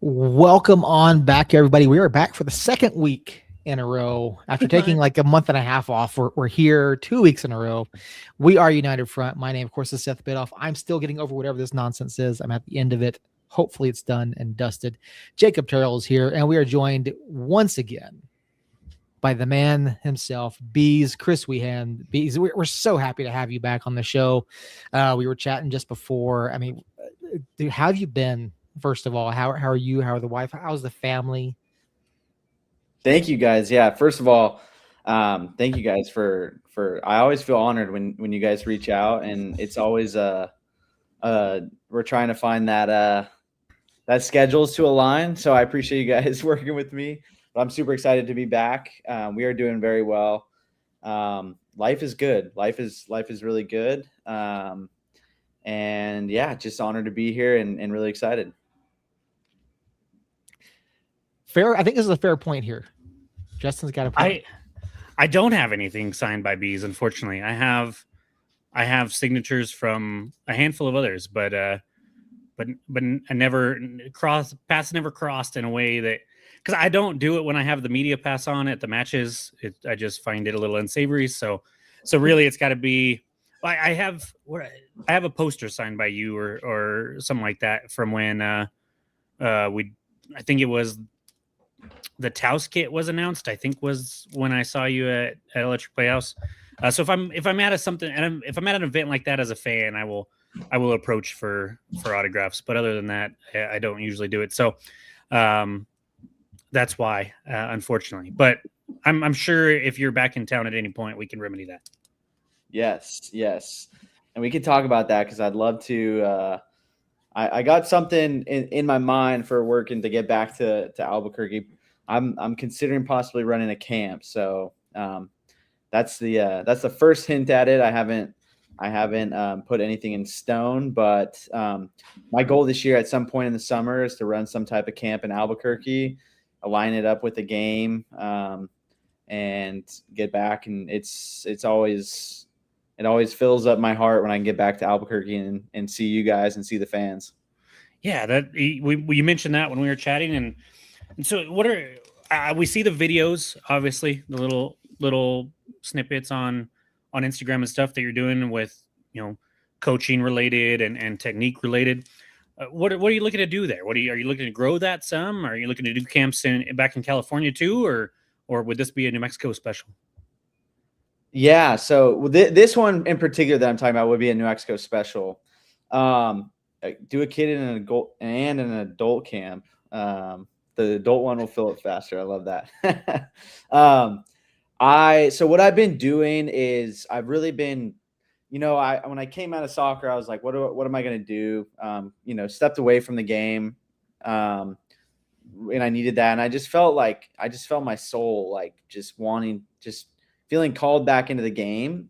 Welcome on back, everybody. We are back for the second week in a row after taking like a month and a half off. We're here 2 weeks in a row. We are United Front. My name, of course, is Seth Bidoff. I'm still getting over whatever this nonsense is. I'm at the end of it. Hopefully, it's done and dusted. Jacob Terrell is here, and we are joined once again by the man himself, Bees, Chris Weehan. Bees, we're so happy to have you back on the show. We were chatting just before. I mean, dude, how have you been? First of all, how are you? How are the wife? How's the family? Thank you guys. Yeah, first of all, thank you guys for I always feel honored when you guys reach out, and it's always we're trying to find that schedules to align. So I appreciate you guys working with me. But I'm super excited to be back. We are doing very well. Life is good. Life is really good. And yeah, just honored to be here and really excited. Fair. I think this is a fair point here. Justin's got a point. I don't have anything signed by Bees, unfortunately. I have signatures from a handful of others, but I never paths never crossed in a way that, because I don't do it when I have the media pass on at the matches. I just find it a little unsavory. So really, it's got to be. I have a poster signed by you or something like that from when I think it was the Taos kit was announced. I think was when I saw you at Electric Playhouse. So if I'm at if I'm at an event like that as a fan, I will approach for autographs. But other than that, I don't usually do it. So that's why, unfortunately. But I'm sure if you're back in town at any point, we can remedy that. Yes, and we can talk about that because I'd love to. I got something in my mind for working to get back to Albuquerque. I'm considering possibly running a camp, so that's the first hint at it. I haven't put anything in stone, but my goal this year at some point in the summer is to run some type of camp in Albuquerque, align it up with the game, and get back. And it always fills up my heart when I can get back to Albuquerque and see you guys and see the fans. Yeah, that you mentioned that when we were chatting, and so what are we see the videos, obviously the little snippets on Instagram and stuff that you're doing with coaching related and technique related. What are you looking to do there? Are you looking to grow that some? Are you looking to do camps back in California too, or would this be a New Mexico special? Yeah, so this one in particular that I'm talking about would be a New Mexico special. Do a kid in an adult camp. The adult one will fill it faster. I love that. So what I've been doing is I've really been, when I came out of soccer, I was like, what am I going to do? Stepped away from the game, and I needed that, and I just felt my soul like just feeling called back into the game.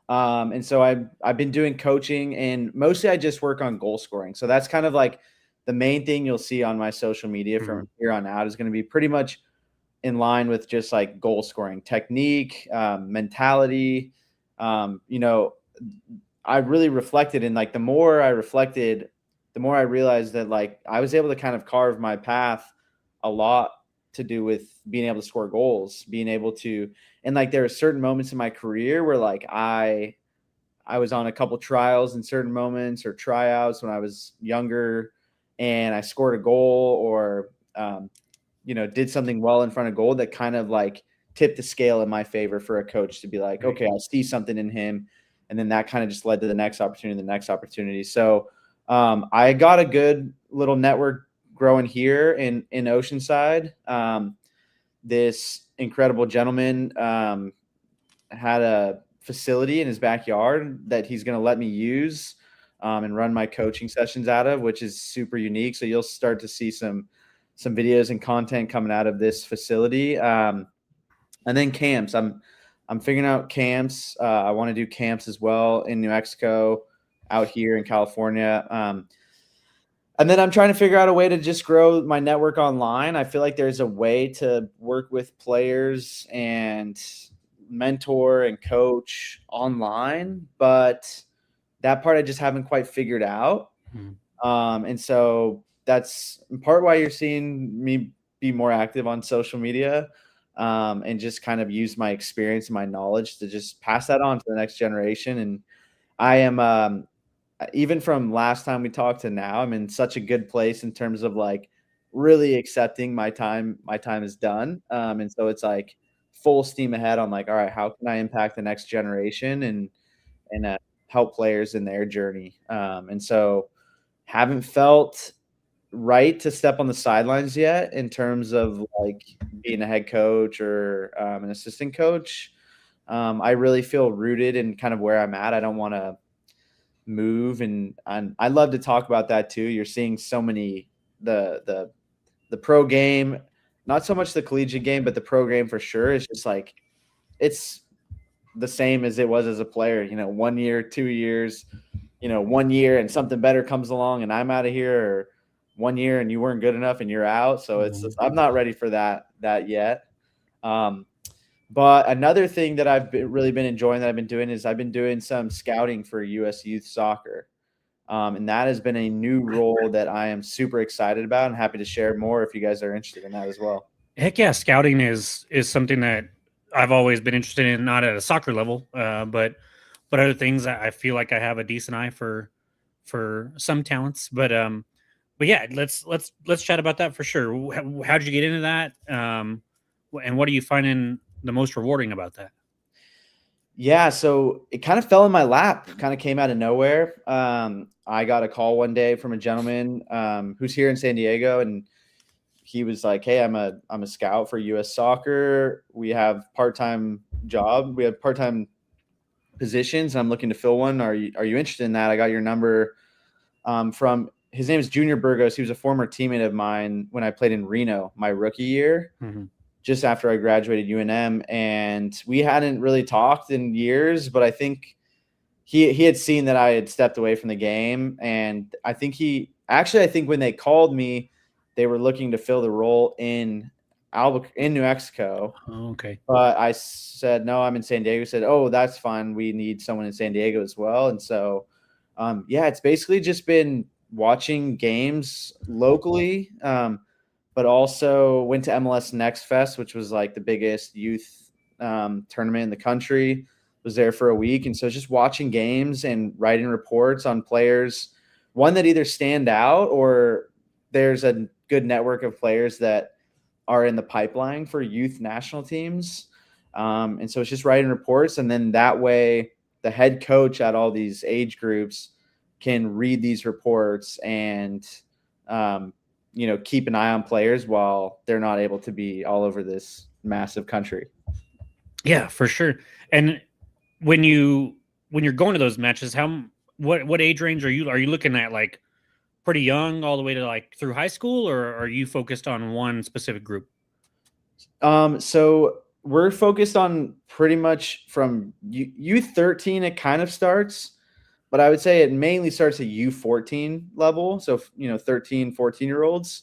And so I've been doing coaching, and mostly I just work on goal scoring. So that's kind of like the main thing you'll see on my social media from here on out is going to be pretty much in line with just like goal scoring technique, mentality. I really reflected, and like the more I reflected, the more I realized that like I was able to kind of carve my path a lot to do with being able to score goals, being able to, and like there are certain moments in my career where like I was on a couple trials in certain moments or tryouts when I was younger, and I scored a goal or did something well in front of goal that kind of like tipped the scale in my favor for a coach to be like, okay, I see something in him. And then that kind of just led to the next opportunity. So I got a good little network growing here in Oceanside. This incredible gentleman had a facility in his backyard that he's going to let me use and run my coaching sessions out of, which is super unique. So you'll start to see some videos and content coming out of this facility. And then camps. I'm figuring out camps. I want to do camps as well in New Mexico, out here in California. And then I'm trying to figure out a way to just grow my network online. I feel like there's a way to work with players and mentor and coach online, but that part I just haven't quite figured out. And so that's in part why you're seeing me be more active on social media, and just kind of use my experience and my knowledge to just pass that on to the next generation. And I am, even from last time we talked to now, I'm in such a good place in terms of like really accepting my time. My time is done. And so it's like full steam ahead on like, all right, how can I impact the next generation and help players in their journey? And so haven't felt right to step on the sidelines yet in terms of like being a head coach or an assistant coach. I really feel rooted in kind of where I'm at. I don't want to move, and I love to talk about that too. You're seeing so many the pro game, not so much the collegiate game, but the pro game for sure is just like it's the same as it was as a player. 1 year, 2 years, 1 year and something better comes along and I'm out of here, or 1 year and you weren't good enough and you're out. So it's just, I'm not ready for that yet. But another thing that I've really been enjoying that I've been doing is I've been doing some scouting for U.S. youth soccer. And that has been a new role that I am super excited about and happy to share more if you guys are interested in that as well. Heck yeah, scouting is something that I've always been interested in, not at a soccer level, but other things. I feel like I have a decent eye for some talents, but yeah, let's chat about that for sure. How did you get into that? And what are you finding the most rewarding about that? Yeah, so it kind of fell in my lap, kind of came out of nowhere. I got a call one day from a gentleman who's here in San Diego, and he was like, "Hey, I'm a scout for U.S. Soccer. We have part-time positions. I'm looking to fill one. Are you interested in that? I got your number from his name is Junior Burgos. He was a former teammate of mine when I played in Reno my rookie year, just after I graduated UNM, and we hadn't really talked in years, but I think he had seen that I had stepped away from the game, and I think when they called me, they were looking to fill the role in New Mexico. Oh, okay. But I said, no, I'm in San Diego. He said, oh, that's fine. We need someone in San Diego as well. And so, it's basically just been watching games locally, but also went to MLS Next Fest, which was like the biggest youth tournament in the country. Was there for a week. And so just watching games and writing reports on players, one that either stand out or there's a good network of players that are in the pipeline for youth national teams. And so it's just writing reports. And then that way the head coach at all these age groups can read these reports and, keep an eye on players while they're not able to be all over this massive country. Yeah, for sure. And when you're going to those matches, what age range are you looking at, like pretty young all the way to like through high school, or are you focused on one specific group? So we're focused on pretty much from U13 it kind of starts, but I would say it mainly starts at U14 level. So, 13, 14-year-olds,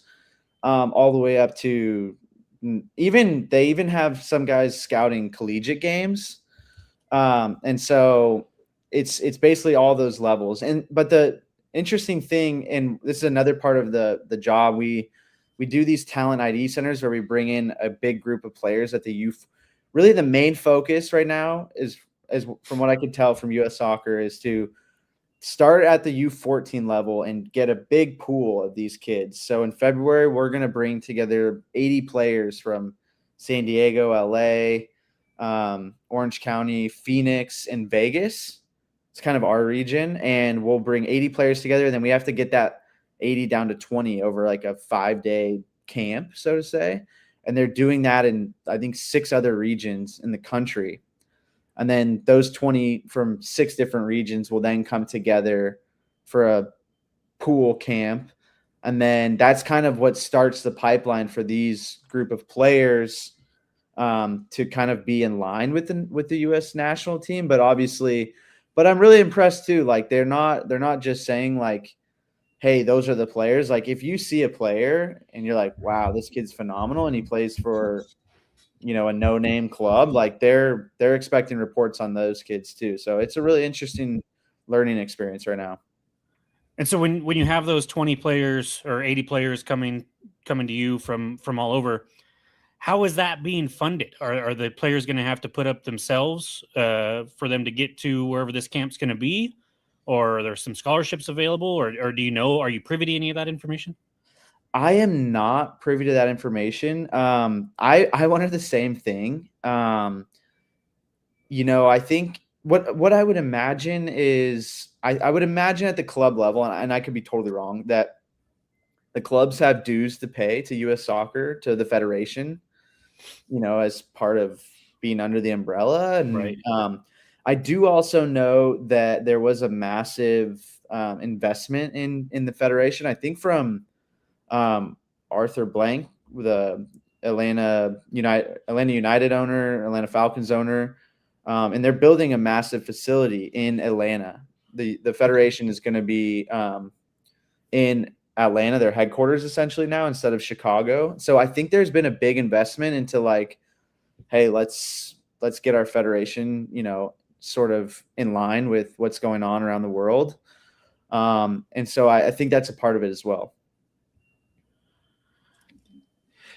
all the way up to they even have some guys scouting collegiate games. And so it's basically all those levels. But the interesting thing, and this is another part of the job, we do these talent ID centers where we bring in a big group of players at the youth. Really the main focus right now is from what I can tell from US Soccer, is to start at the U14 level and get a big pool of these kids. So in February, we're going to bring together 80 players from San Diego, LA, Orange County, Phoenix, and Vegas. It's kind of our region. And we'll bring 80 players together. And then we have to get that 80 down to 20 over like a 5-day camp, so to say. And they're doing that in, I think, 6 other regions in the country. And then those 20 from 6 different regions will then come together for a pool camp. And then that's kind of what starts the pipeline for these group of players to kind of be in line with the U.S. national team. But I'm really impressed too. Like they're not just saying like, hey, those are the players. Like if you see a player and you're like, wow, this kid's phenomenal and he plays for, a no-name club, like they're expecting reports on those kids too. So it's a really interesting learning experience right now. And so when you have those 20 players or 80 players coming to you from all over, how is that being funded? Are the players going to have to put up themselves for them to get to wherever this camp's going to be? Or are there some scholarships available? Or do you know, are you privy to any of that information? I am not privy to that information. I wanted the same thing. I think what I would imagine is I would imagine at the club level, and I could be totally wrong, that the clubs have dues to pay to U.S. Soccer, to the federation, as part of being under the umbrella. And Right. I do also know that there was a massive investment in the federation. I think from Arthur Blank, the Atlanta United owner, Atlanta Falcons owner, and they're building a massive facility in Atlanta. The federation is going to be in Atlanta, their headquarters essentially now, instead of Chicago. So I think there's been a big investment into like, hey, let's get our federation, sort of in line with what's going on around the world. And so I think that's a part of it as well.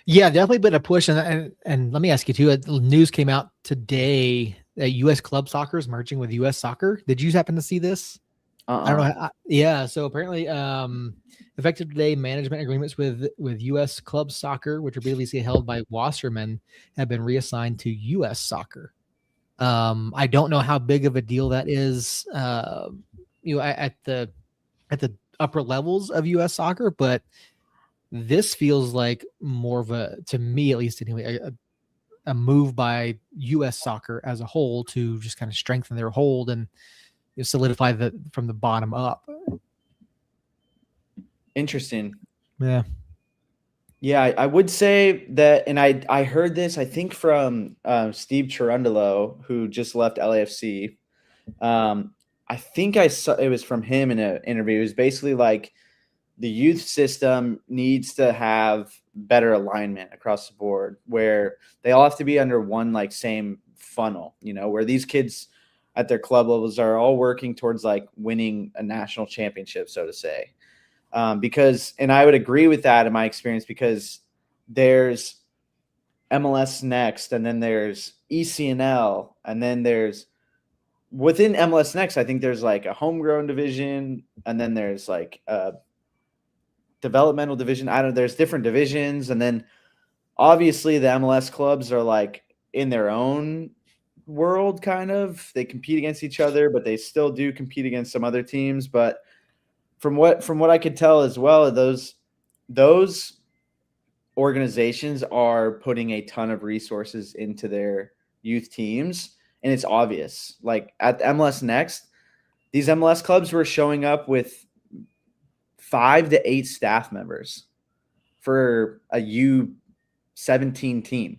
Yeah, definitely been a push. And let me ask you too, news came out today that U.S. club soccer is merging with U.S. soccer. Did you happen to see this? I don't know. Yeah. So apparently, effective today, management agreements with U.S. club soccer, which are previously held by Wasserman, have been reassigned to U.S. soccer. I don't know how big of a deal that is, at the upper levels of U.S. soccer, but this feels like more of to me at least anyway, a move by U.S. soccer as a whole to just kind of strengthen their hold and solidify from the bottom up. Interesting. Yeah. Yeah, I would say that, and I heard this, I think from Steve Cherundolo, who just left LAFC. I think I saw it was from him in an interview. It was basically like the youth system needs to have better alignment across the board, where they all have to be under one like same funnel, where these kids at their club levels are all working towards like winning a national championship, so to say. Because, and I would agree with that in my experience, because there's MLS Next, and then there's ECNL, and then there's within MLS Next, I think there's like a homegrown division, and then there's like a developmental division. There's different divisions. And then obviously the MLS clubs are like in their own world, kind of. They compete against each other, but they still do compete against some other teams. But from what I could tell as well, those organizations are putting a ton of resources into their youth teams, and it's obvious. Like at the MLS Next, these MLS clubs were showing up with 5 to 8 staff members for a U17 team.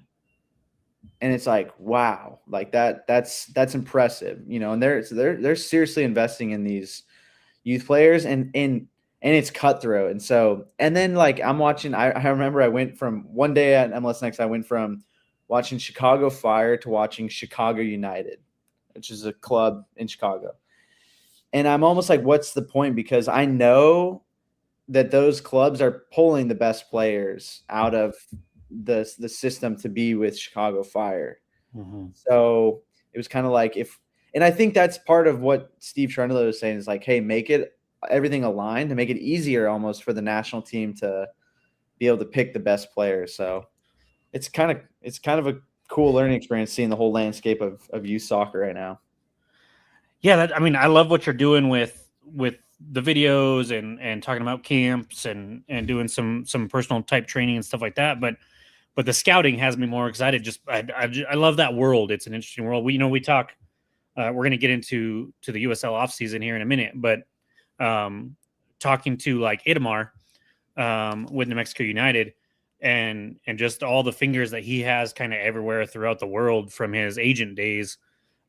And it's like, wow, like that's impressive, and they're seriously investing in these youth players, and it's cutthroat. And so, and then like I'm watching, I remember I went from one day at MLS Next, I went from watching Chicago Fire to watching Chicago United, which is a club in Chicago. And I'm almost like, what's the point? Because I know that those clubs are pulling the best players out of the system to be with Chicago Fire. Mm-hmm. So it was kind of like and I think that's part of what Steve Cherundolo was saying, is like, hey, make everything aligned to make it easier almost for the national team to be able to pick the best players. So it's kind of a cool learning experience, seeing the whole landscape of youth soccer right now. Yeah, I love what you're doing with the videos and talking about camps and doing some personal type training and stuff like that. But the scouting has me more excited. I love that world. It's an interesting world. We talk. We're going to get into the USL off season here in a minute, but talking to like Itamar with New Mexico United and just all the fingers that he has kind of everywhere throughout the world from his agent days.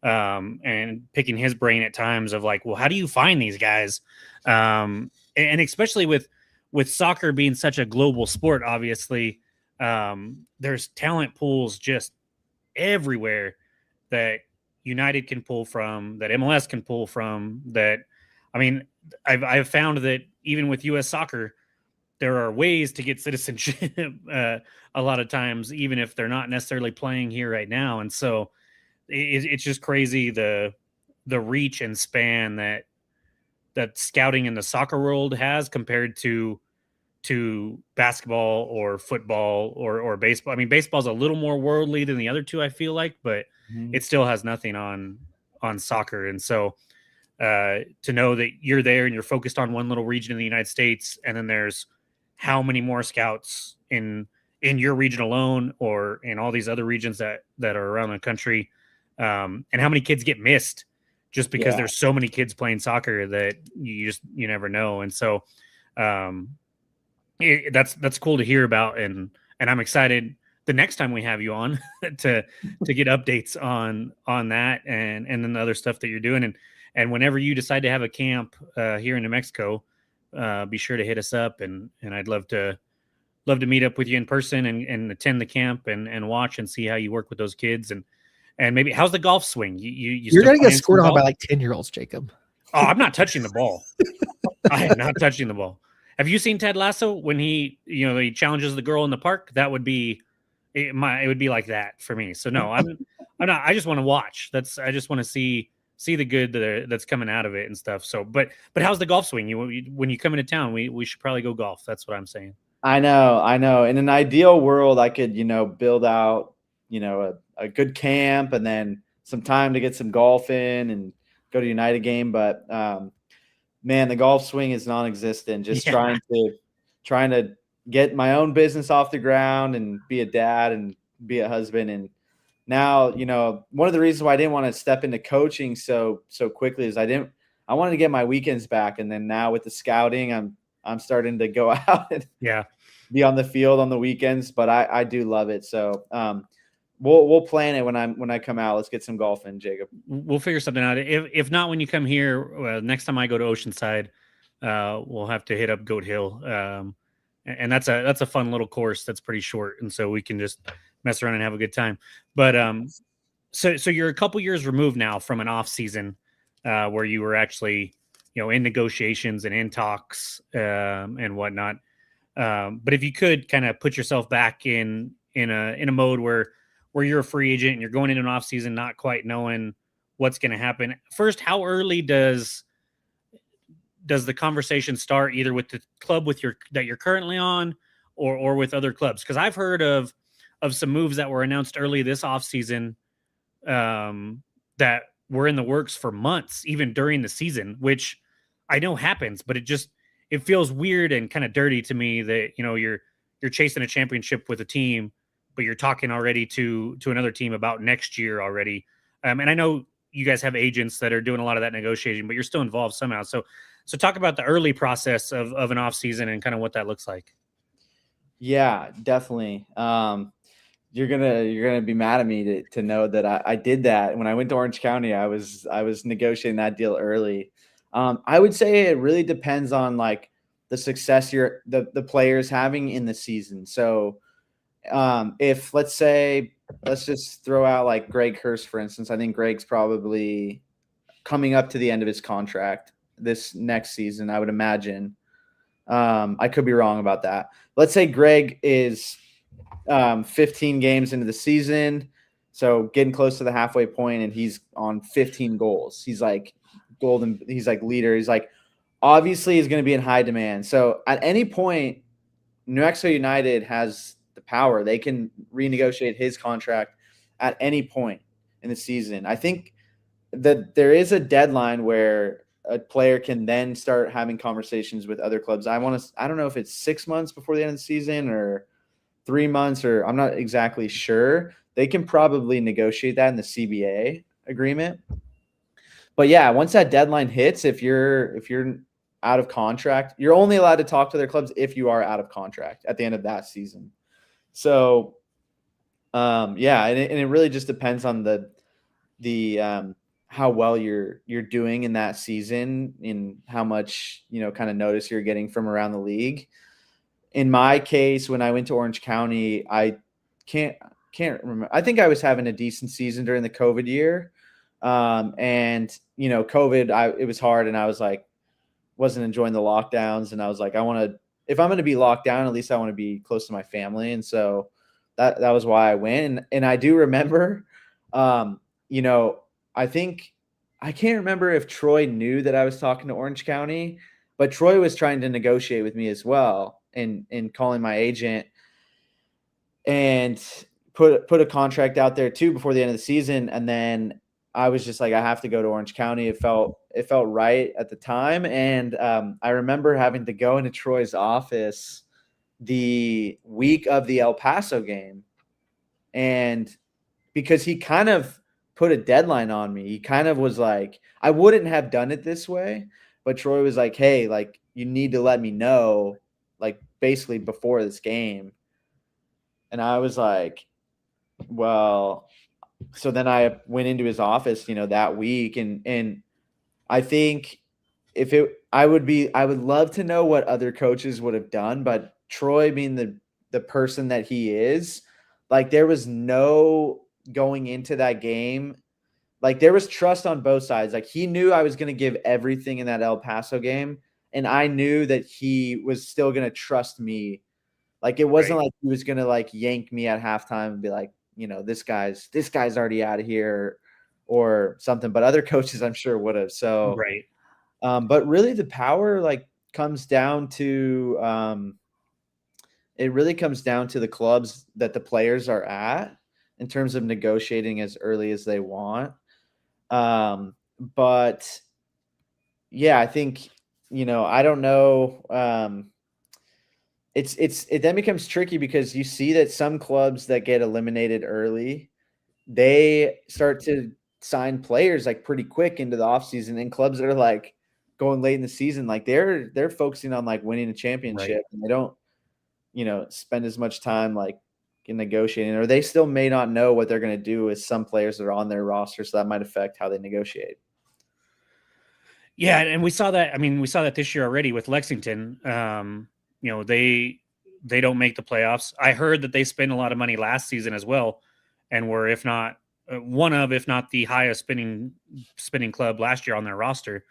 And picking his brain at times of like, well, how do you find these guys? And especially with soccer being such a global sport, obviously, there's talent pools just everywhere that United can pull from, that MLS can pull from, that, I've found that even with U.S. soccer, there are ways to get citizenship a lot of times, even if they're not necessarily playing here right now. And so it's just crazy the reach and span that scouting in the soccer world has compared to basketball or football or baseball. I mean, baseball's a little more worldly than the other two, I feel like, but it still has nothing on soccer. And so to know that you're there and you're focused on one little region in the United States, and then there's how many more scouts in your region alone or in all these other regions that are around the country, and how many kids get missed just because there's so many kids playing soccer that you never know. And so that's cool to hear about, and I'm excited the next time we have you on to get updates on that and then the other stuff that you're doing. And whenever you decide to have a camp here in New Mexico, be sure to hit us up, and I'd love to meet up with you in person and attend the camp and watch and see how you work with those kids. And maybe how's the golf swing? You're gonna get scored on by like 10-year-olds, Jacob. Oh, I'm not touching the ball. I am not touching the ball. Have you seen Ted Lasso when he challenges the girl in the park? That would be it would be like that for me. So no, I'm not. I just want to watch. I just want to see the good that's coming out of it and stuff. So, but how's the golf swing? When you come into town, we should probably go golf. That's what I'm saying. I know. In an ideal world, I could, build out, a good camp and then some time to get some golf in and go to United game. But, man, the golf swing is non-existent. Just trying to get my own business off the ground and be a dad and be a husband. And now, one of the reasons why I didn't want to step into coaching so quickly is I wanted to get my weekends back. And then now with the scouting, I'm starting to go out and be on the field on the weekends, but I do love it. So we'll plan it when I come out. Let's get some golf in, Jacob. We'll figure something out. If not, when you come here, next time I go to Oceanside, we'll have to hit up Goat Hill. And that's a fun little course that's pretty short, and so we can just mess around and have a good time. But so you're a couple years removed now from an off season where you were actually in negotiations and in talks and whatnot. But if you could kind of put yourself back in a mode where you're a free agent and you're going into an off season not quite knowing what's going to happen. First, how early does the conversation start, either with the club that you're currently on or with other clubs? Because I've heard of some moves that were announced early this offseason that were in the works for months, even during the season, which I know happens, but it feels weird and kind of dirty to me that, you're chasing a championship with a team, but you're talking already to another team about next year already. And I know you guys have agents that are doing a lot of that negotiating, but you're still involved somehow. So talk about the early process of an off season and kind of what that looks like. Yeah, definitely. You're gonna be mad at me to know that I did that when I went to Orange County. I was negotiating that deal early. I would say it really depends on like the success the players having in the season. So if let's just throw out like Greg Hurst, for instance. I think Greg's probably coming up to the end of his contract this next season, I would imagine. I could be wrong about that. Let's say Greg is 15 games into the season, so getting close to the halfway point, and he's on 15 goals. He's like golden. He's like leader. He's like, obviously he's going to be in high demand. So at any point, New Mexico United has the power. They can renegotiate his contract at any point in the season. I think that there is a deadline where a player can then start having conversations with other clubs. I don't know if it's 6 months before the end of the season or 3 months, or I'm not exactly sure. They can probably negotiate that in the CBA agreement. But yeah, once that deadline hits, if you're out of contract, you're only allowed to talk to their clubs if you are out of contract at the end of that season. So, yeah, and it really just depends on the how well you're doing in that season, in how much kind of notice you're getting from around the league. In my case, when I went to Orange County, I can't remember. I think I was having a decent season during the COVID year, and COVID, it was hard, and I was like, wasn't enjoying the lockdowns, and I was like, if I'm going to be locked down, at least I want to be close to my family. And so that was why I went. And I do remember, you know, I can't remember if Troy knew that I was talking to Orange County, but Troy was trying to negotiate with me as well, and calling my agent and put a contract out there too before the end of the season. And then I was just like, I have to go to Orange County. It felt right at the time. And I remember having to go into Troy's office the week of the El Paso game. And because he kind of put a deadline on me, he kind of was like, I wouldn't have done it this way, but Troy was like, hey, like, you need to let me know, like, basically before this game. And I was like, well, so then I went into his office, that week. And I think I would love to know what other coaches would have done, but Troy being the person that he is, like, there was no going into that game. Like, there was trust on both sides. Like, he knew I was going to give everything in that El Paso game, and I knew that he was still going to trust me. Like, it wasn't like he was going to, like, yank me at halftime and be like, this guy's already out of here or something. But other coaches, I'm sure, would have. So, Right. But really the power, like, comes down to it really comes down to the clubs that the players are at in terms of negotiating as early as they want. But yeah, I think, I don't know. It then becomes tricky because you see that some clubs that get eliminated early, they start to sign players like pretty quick into the offseason, and clubs that are like going late in the season, like they're focusing on like winning a championship, and they don't, spend as much time like in negotiating, or they still may not know what they're going to do with some players that are on their roster. So that might affect how they negotiate. Yeah. And we saw that. I mean, we saw that this year already with Lexington. They don't make the playoffs. I heard that they spent a lot of money last season as well, and were, if not if not the highest spending club last year on their roster.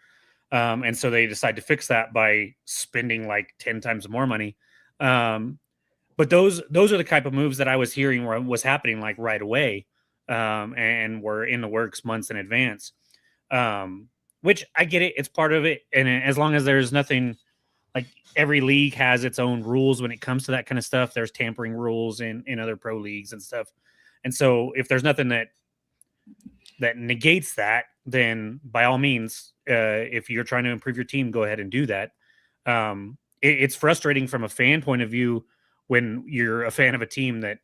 And so they decide to fix that by spending like 10 times more money. But those are the type of moves that I was hearing was happening like right away, and were in the works months in advance. Which I get it; it's part of it, and as long as there's nothing, like, every league has its own rules when it comes to that kind of stuff. There's tampering rules in other pro leagues and stuff, and so if there's nothing that negates that, then by all means, if you're trying to improve your team, go ahead and do that. It's frustrating from a fan point of view when you're a fan of a team that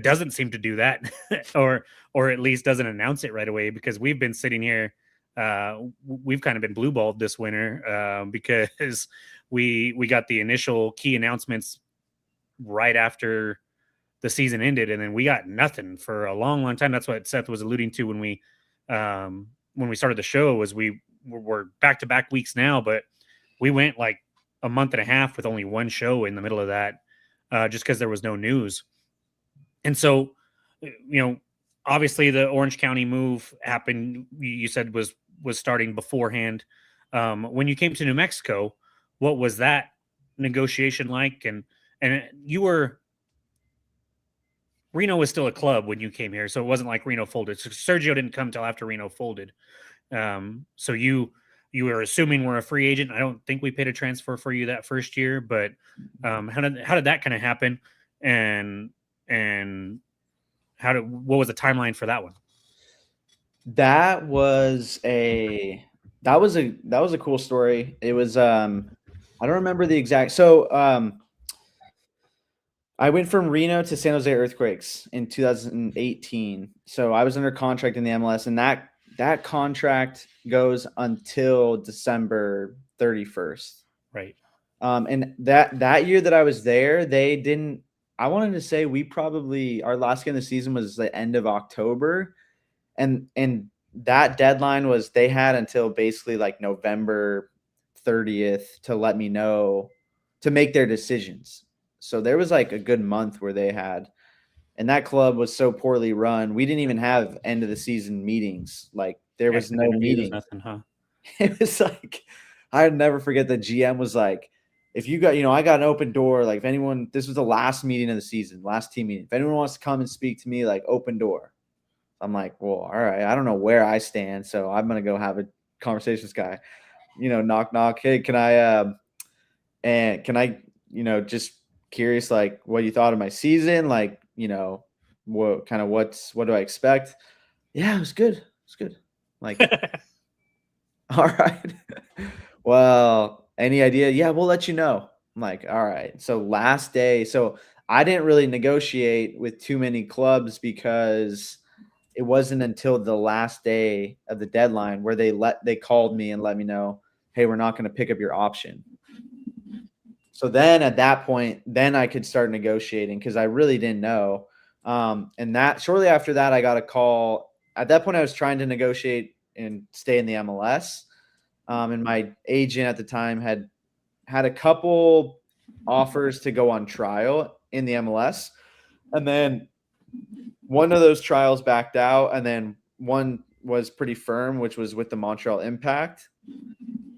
doesn't seem to do that, or at least doesn't announce it right away, because we've been sitting here. We've kind of been blue balled this winter, because we got the initial key announcements right after the season ended, and then we got nothing for a long, long time. That's what Seth was alluding to when we started the show, was we're back-to-back weeks now, but we went like a month and a half with only one show in the middle of that, just because there was no news. And so, obviously the Orange County move happened, you said was starting beforehand. When you came to New Mexico, what was that negotiation like? And Reno was still a club when you came here, so it wasn't like Reno folded. So Sergio didn't come till after Reno folded. So you were assuming we're a free agent. I don't think we paid a transfer for you that first year, but how did that kind of happen? And what was the timeline for that one? That was a cool story. It was I don't remember the exact. So I went from Reno to San Jose Earthquakes in 2018. So I was under contract in the MLS, and that contract goes until December 31st. Right. And that year that I was there, I wanted to say our last game of the season was the end of October. And that deadline was, they had until basically like November 30th to let me know, to make their decisions. So there was like a good month where they had, and that club was so poorly run, we didn't even have end of the season meetings. Like, there was no meeting. Nothing, huh? It was like I'd never forget the GM was like, if you got, I got an open door. Like if anyone, this was the last meeting of the season, last team meeting. If anyone wants to come and speak to me, like open door. I'm like, well, all right. I don't know where I stand, so I'm gonna go have a conversation with this guy. Knock knock. Hey, can I just curious, like what you thought of my season, like what do I expect? Yeah, it was good. It's good. Like, all right. Well, any idea? Yeah, we'll let you know. I'm like, all right. So last day, so I didn't really negotiate with too many clubs because it wasn't until the last day of the deadline where they called me and let me know, hey, we're not going to pick up your option. So then at that point, then I could start negotiating because I really didn't know. And that shortly after that, I got a call. At that point, I was trying to negotiate and stay in the MLS. And my agent at the time had a couple offers to go on trial in the MLS. And then one of those trials backed out. And then one was pretty firm, which was with the Montreal Impact.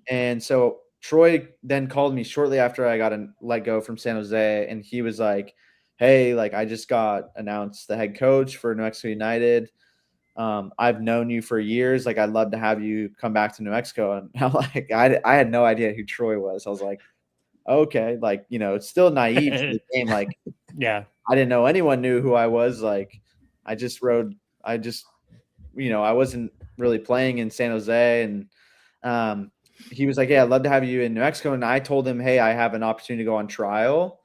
And so Troy then called me shortly after I got let go from San Jose. And he was like, hey, like I just got announced the head coach for New Mexico United. I've known you for years. Like, I'd love to have you come back to New Mexico. And I'm like, I had no idea who Troy was. I was like, okay, like, it's still naive to the game. Like, yeah, I didn't know anyone knew who I was. Like, I wasn't really playing in San Jose. And he was like, yeah, I'd love to have you in New Mexico. And I told him, hey, I have an opportunity to go on trial.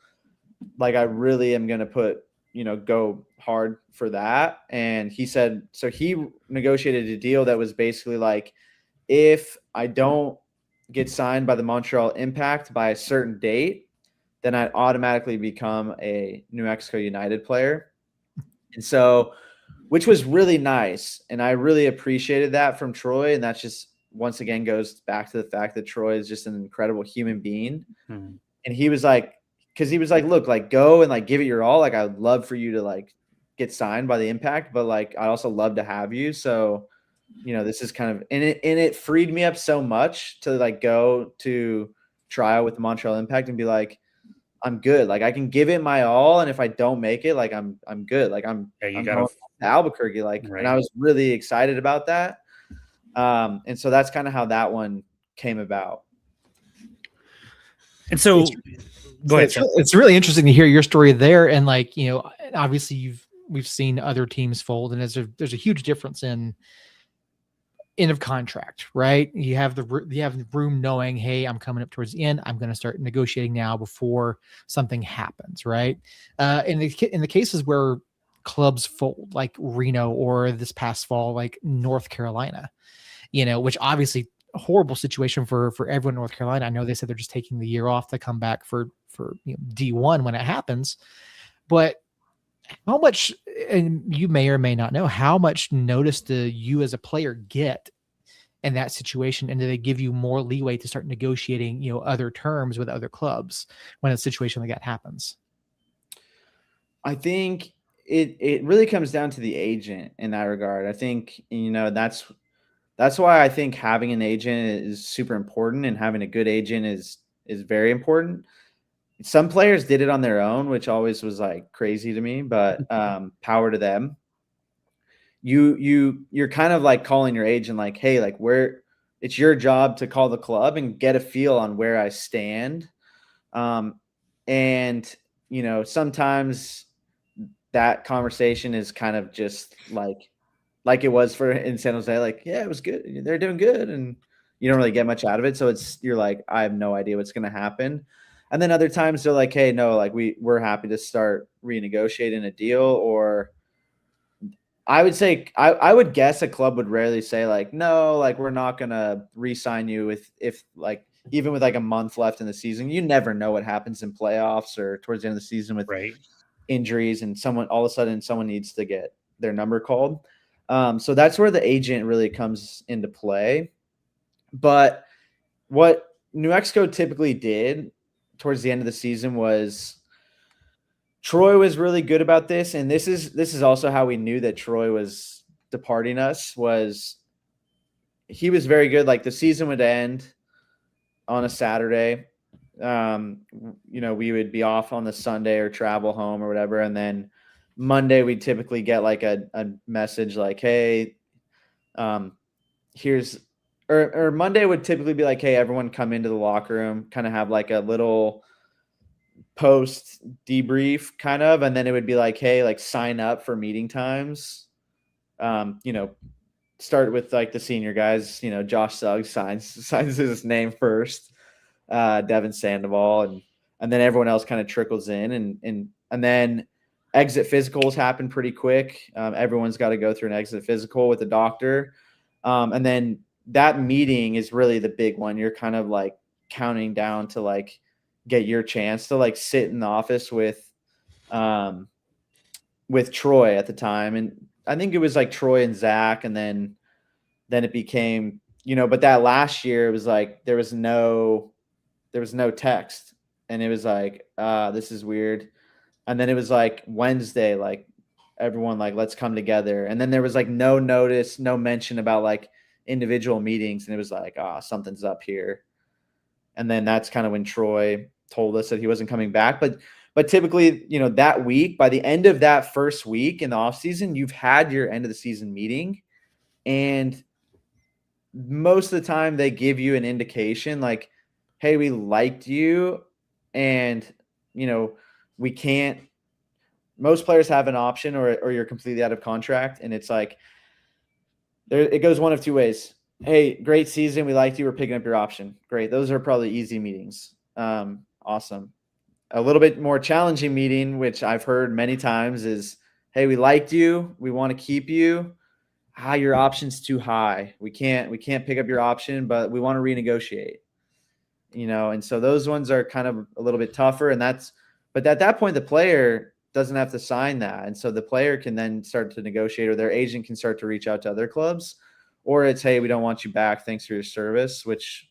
Like, I really am going to go hard for that. And he said, so he negotiated a deal that was basically like, if I don't get signed by the Montreal Impact by a certain date, then I'd automatically become a New Mexico United player. And so, which was really nice. And I really appreciated that from Troy. And that's just, once again, goes back to the fact that Troy is just an incredible human being. Hmm. And he was like, because he was like, look, like go and like give it your all. Like, I would love for you to like get signed by the Impact, but like I also love to have you. So, this is kind of, and it freed me up so much to like go to trial with the Montreal Impact and be like, I'm good. Like I can give it my all. And if I don't make it, like I'm good. Like I'm going to Albuquerque. Like, right. And I was really excited about that. And so that's kind of how that one came about. And so go ahead. It's really interesting to hear your story there. And like, obviously we've seen other teams fold, and there's a huge difference in end of contract, right? You have the room knowing, hey, I'm coming up towards the end. I'm going to start negotiating now before something happens, right? In the cases where clubs fold, like Reno, or this past fall, like North Carolina, which obviously a horrible situation for everyone in North Carolina. I know they said they're just taking the year off to come back for D1 when it happens, but how much, and you may or may not know, how much notice do you as a player get in that situation? And do they give you more leeway to start negotiating, other terms with other clubs when a situation like that happens? I think it really comes down to the agent in that regard. I think, that's why I think having an agent is super important, and having a good agent is very important. Some players did it on their own, which always was like crazy to me, but power to them. You're kind of like calling your agent like, hey, like it's your job to call the club and get a feel on where I stand. And sometimes that conversation is kind of just like it was in San Jose, like, yeah, it was good. They're doing good. And you don't really get much out of it. So you're like, I have no idea what's going to happen. And then other times they're like, hey, no, like we're happy to start renegotiating a deal. Or I would say, I would guess a club would rarely say like, no, like we're not going to re-sign you if like, even with like a month left in the season. You never know what happens in playoffs or towards the end of the season with injuries, and all of a sudden someone needs to get their number called. So that's where the agent really comes into play. But what New Mexico typically did towards the end of the season was Troy was really good about this. And this is also how we knew that Troy was departing us, was he was very good. Like the season would end, on a Saturday. We would be off on the Sunday or travel home or whatever. And then Monday, we'd typically get like a message like, hey, here's, or Monday would typically be like, hey, everyone come into the locker room, kind of have like a little post debrief kind of. And then it would be like, hey, like sign up for meeting times. Start with like the senior guys, Josh Suggs signs his name first, Devin Sandoval, and then everyone else kind of trickles in, and then exit physicals happen pretty quick. Everyone's got to go through an exit physical with the doctor, and then that meeting is really the big one. You're kind of like counting down to like get your chance to like sit in the office with Troy at the time, and I think it was like Troy and Zach, and then it became, but that last year it was like there was no text, and it was like, this is weird. And then it was like Wednesday, like everyone like, let's come together. And then there was like no notice, no mention about like individual meetings, and it was like, something's up here. And then that's kind of when Troy told us that he wasn't coming back. But typically, that week, by the end of that first week in the off season, you've had your end of the season meeting, and most of the time they give you an indication like, hey, we liked you, and we can't, most players have an option or you're completely out of contract, and it's like it goes one of two ways. Hey, great season, we liked you, we're picking up your option. Great. Those are probably easy meetings. Awesome. A little bit more challenging meeting, which I've heard many times, is, hey, we liked you, we want to keep you. Your option's too high. We can't pick up your option, but we want to renegotiate. And so those ones are kind of a little bit tougher, but at that point the player doesn't have to sign that. And so the player can then start to negotiate, or their agent can start to reach out to other clubs, or it's, hey, we don't want you back. Thanks for your service, which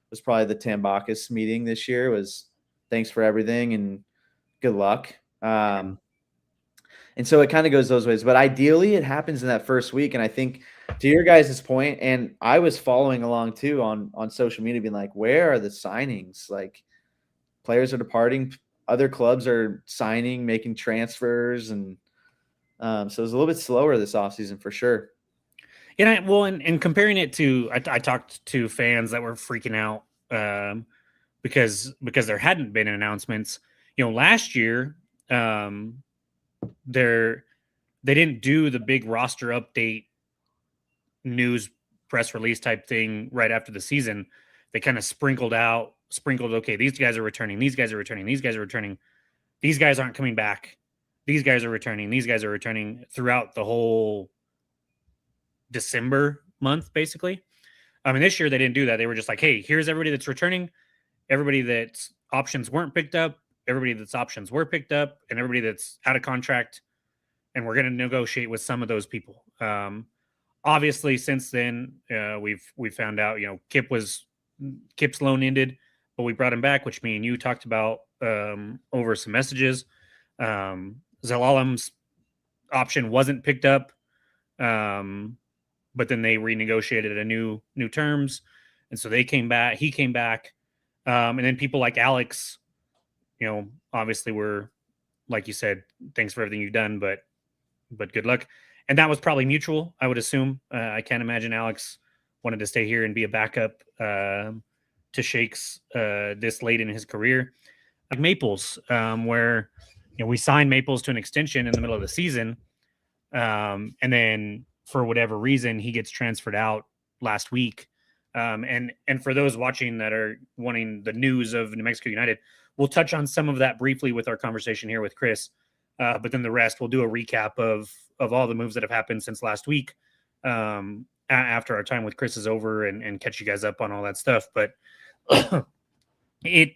was probably the Tambakis meeting this year, was thanks for everything and good luck. And so it kind of goes those ways, but ideally it happens in that first week. And I think, to your guys' point, and I was following along too on social media, being like, where are the signings? Like, players are departing, other clubs are signing, making transfers. And so it was a little bit slower this offseason for sure. And comparing it to, I talked to fans that were freaking out because there hadn't been announcements. Last year, they didn't do the big roster update news press release type thing right after the season. They kind of sprinkled, okay, these guys are returning, these guys are returning, these guys are returning, these guys aren't coming back, these guys are returning, these guys are returning, throughout the whole December month, basically. I mean, this year they didn't do that. They were just like, hey, here's everybody that's returning, everybody that's options weren't picked up, everybody that's options were picked up, and everybody that's out of contract, and we're going to negotiate with some of those people. Obviously, since then, we've found out, Kip's loan ended, but we brought him back, which me and you talked about over some messages. Zalalam's option wasn't picked up, but then they renegotiated a new terms, and so he came back, and then people like Alex, obviously were, like you said, thanks for everything you've done, but good luck. And that was probably mutual, I would assume. I can't imagine Alex wanted to stay here and be a backup to Shakes this late in his career. Like Maples, where we signed Maples to an extension in the middle of the season, and then for whatever reason he gets transferred out last week. And for those watching that are wanting the news of New Mexico United, we'll touch on some of that briefly with our conversation here with Chris. But then the rest, we'll do a recap of all the moves that have happened since last week after our time with Chris is over, and catch you guys up on all that stuff. But it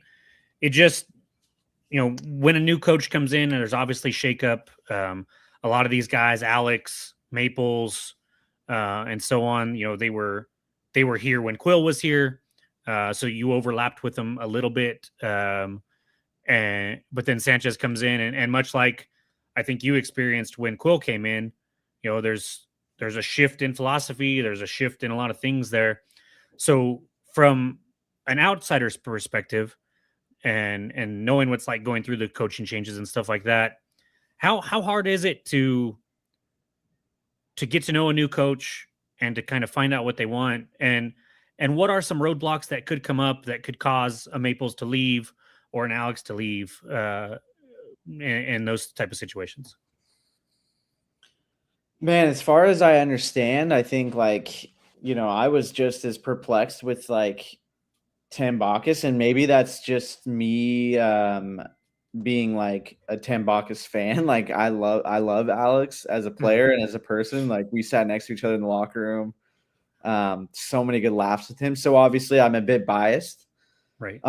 just, when a new coach comes in, and there's obviously shakeup, a lot of these guys, Alex, Maples, and so on, they were here when Quill was here. So you overlapped with them a little bit. But then Sanchez comes in, and much like I think you experienced when Quill came in, there's a shift in philosophy. There's a shift in a lot of things there. So from an outsider's perspective and knowing what's like going through the coaching changes and stuff like that, how hard is it to get to know a new coach and to kind of find out what they want, and what are some roadblocks that could come up that could cause a Maples to leave or an Alex to leave in those type of situations? Man, as far as I understand, I think like, I was just as perplexed with like Tambakis, and maybe that's just me being like a Tambakis fan. Like I love Alex as a player and as a person. Like we sat next to each other in the locker room. So many good laughs with him. So obviously I'm a bit biased. Right.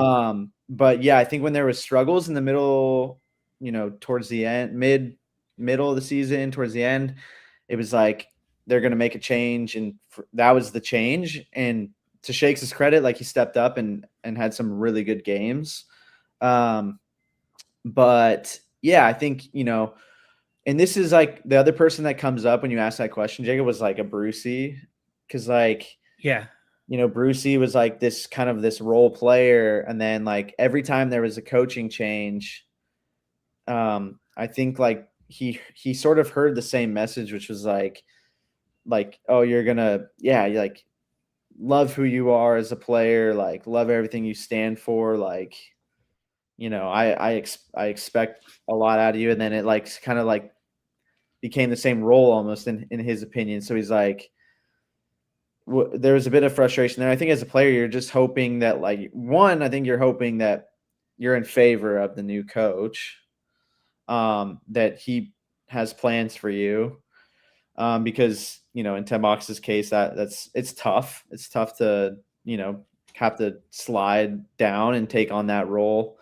But yeah, I think when there was struggles in the middle, towards the end, middle of the season, towards the end, it was like they're going to make a change, and that was the change. And to Shakes' credit, like he stepped up and had some really good games. But yeah, I think, and this is like the other person that comes up when you ask that question, Jacob, was like a Brucey. Cause like, Yeah. Brucey was like this kind of this role player. And then like every time there was a coaching change, I think like he sort of heard the same message, which was like, oh, you're gonna, yeah, you like love who you are as a player, like love everything you stand for, like, I expect a lot out of you. And then it like kind of like became the same role almost in his opinion. So he's like, there was a bit of frustration there. I think as a player, you're just hoping that like I think you're hoping that you're in favor of the new coach, that he has plans for you. Because, in Tambakis' case, it's tough. It's tough to, have to slide down and take on that role.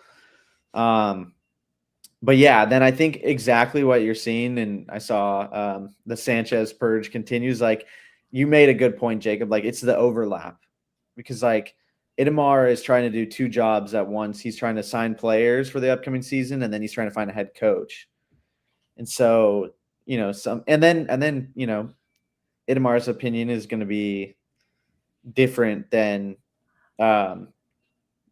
But yeah, then I think exactly what you're seeing, and I saw the Sanchez purge continues. Like you made a good point, Jacob. Like it's the overlap, because like Itamar is trying to do two jobs at once. He's trying to sign players for the upcoming season, and then he's trying to find a head coach. And so, and then Itamar's opinion is going to be different than,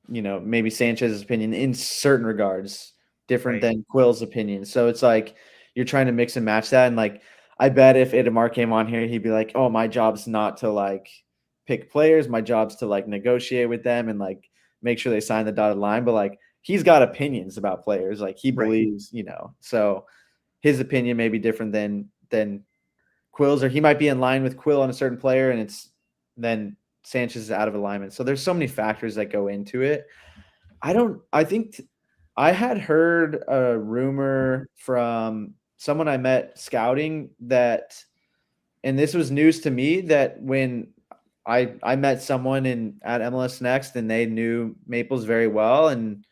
maybe Sanchez's opinion in certain regards, different than Quill's opinion. So it's like you're trying to mix and match that. And like, I bet if Itamar came on here, he'd be like, oh, my job's not to like pick players. My job's to like negotiate with them and like make sure they sign the dotted line. But like, he's got opinions about players. Like he believes, so his opinion may be different than Quill's, or he might be in line with Quill on a certain player, and it's then Sanchez is out of alignment. So there's so many factors that go into it. I think I had heard a rumor from someone I met scouting that, and this was news to me, that when I met someone at MLS Next and they knew Maples very well, and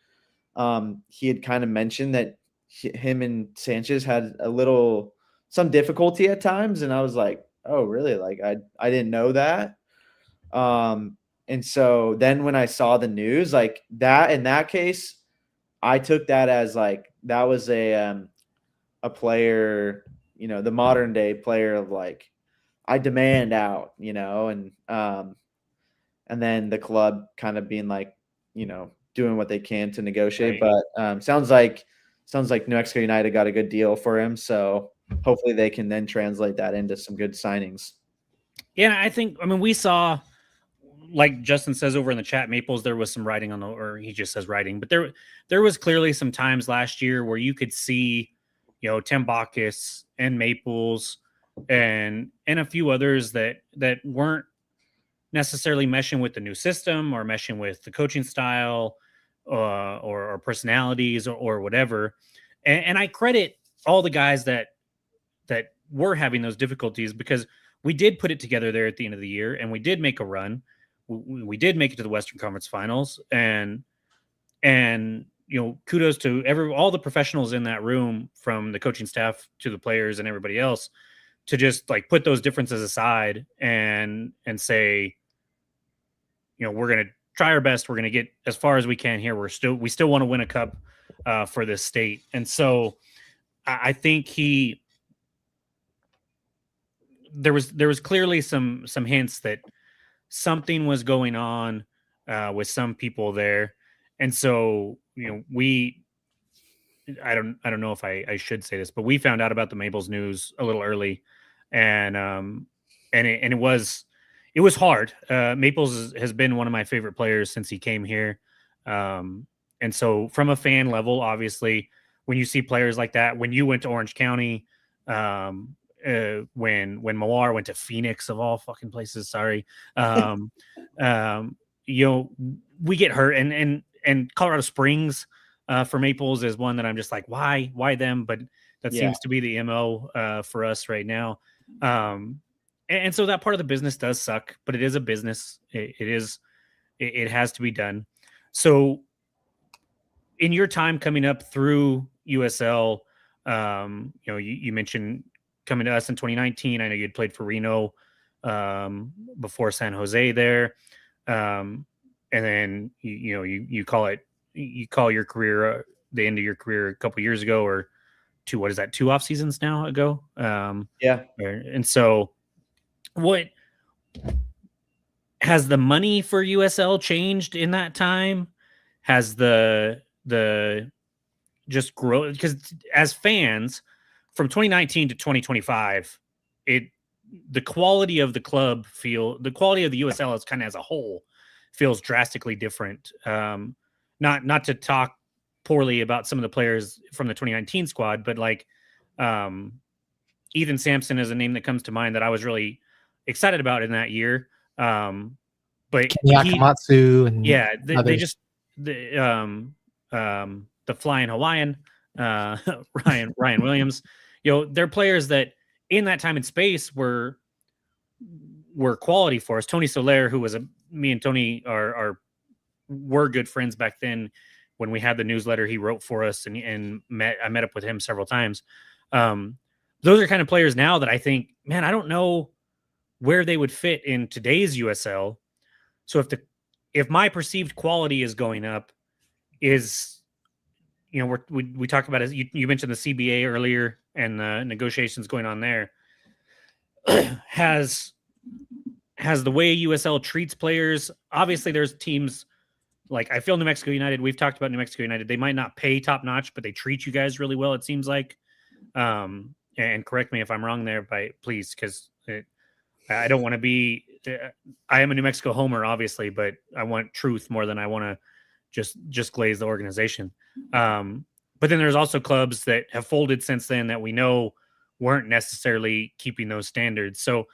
he had kind of mentioned that him and Sanchez had some difficulty at times. And I was like, oh, really? Like, I didn't know that. And so then when I saw the news, like that, in that case, I took that as like, that was a player, the modern day player of like, I demand out, and then the club kind of being like, doing what they can to negotiate. Right. But sounds like New Mexico United got a good deal for him. So hopefully they can then translate that into some good signings. Yeah, I mean, we saw, like Justin says over in the chat, Maples, there was some writing or he just says writing, but there was clearly some times last year where you could see, Tambakis and Maples and a few others that weren't necessarily meshing with the new system or meshing with the coaching style or personalities or whatever. And I credit all the guys that were having those difficulties, because we did put it together there at the end of the year and we did make a run. We did make it to the Western Conference Finals, and kudos to all the professionals in that room, from the coaching staff to the players and everybody else, to just like put those differences aside and say, we're going to try our best. We're going to get as far as we can here. We still want to win a cup for this state. And so I think there was clearly some hints that something was going on with some people there, and so I don't know if I should say this, but we found out about the Maples news a little early, and it was hard. Maples has been one of my favorite players since he came here, and so from a fan level, obviously, when you see players like that, when you went to Orange County, when Mawar went to Phoenix of all fucking places, sorry, um, we get hurt, and Colorado Springs for Maples is one that I'm just like, why them? But that seems to be the MO for us right now. And so that part of the business does suck, but it is a business. It has to be done. So in your time coming up through USL, you mentioned coming to us in 2019. I know you'd played for Reno before San Jose there. And then you call your career the end of your career a couple years ago, or two off seasons now ago. And so what has the money for USL changed in that time? Has the just grow? Because as fans from 2019 to 2025, the quality of the club the quality of the USL is kind of as a whole feels drastically different. Not to talk poorly about some of the players from the 2019 squad, but like Ethan Sampson is a name that comes to mind that I was really excited about in that year. But Kamatsu and they just the flying Hawaiian Ryan Williams, they're players that in that time and space were quality for us. Tony Soler, who was me and Tony were good friends back then when we had the newsletter he wrote for us, and I met up with him several times. Those are kind of players now that I think, man, I don't know where they would fit in today's USL. So if my perceived quality is going up, we talked about it. You mentioned the CBA earlier and the negotiations going on there. Has the way USL treats players, obviously there's teams like I feel New Mexico United. We've talked about New Mexico United. They might not pay top notch, but they treat you guys really well, it seems like. And correct me if I'm wrong there, please, because I don't want to be. I am a New Mexico homer, obviously, but I want truth more than I want to just glaze the organization. But then there's also clubs that have folded since then that we know weren't necessarily keeping those standards. So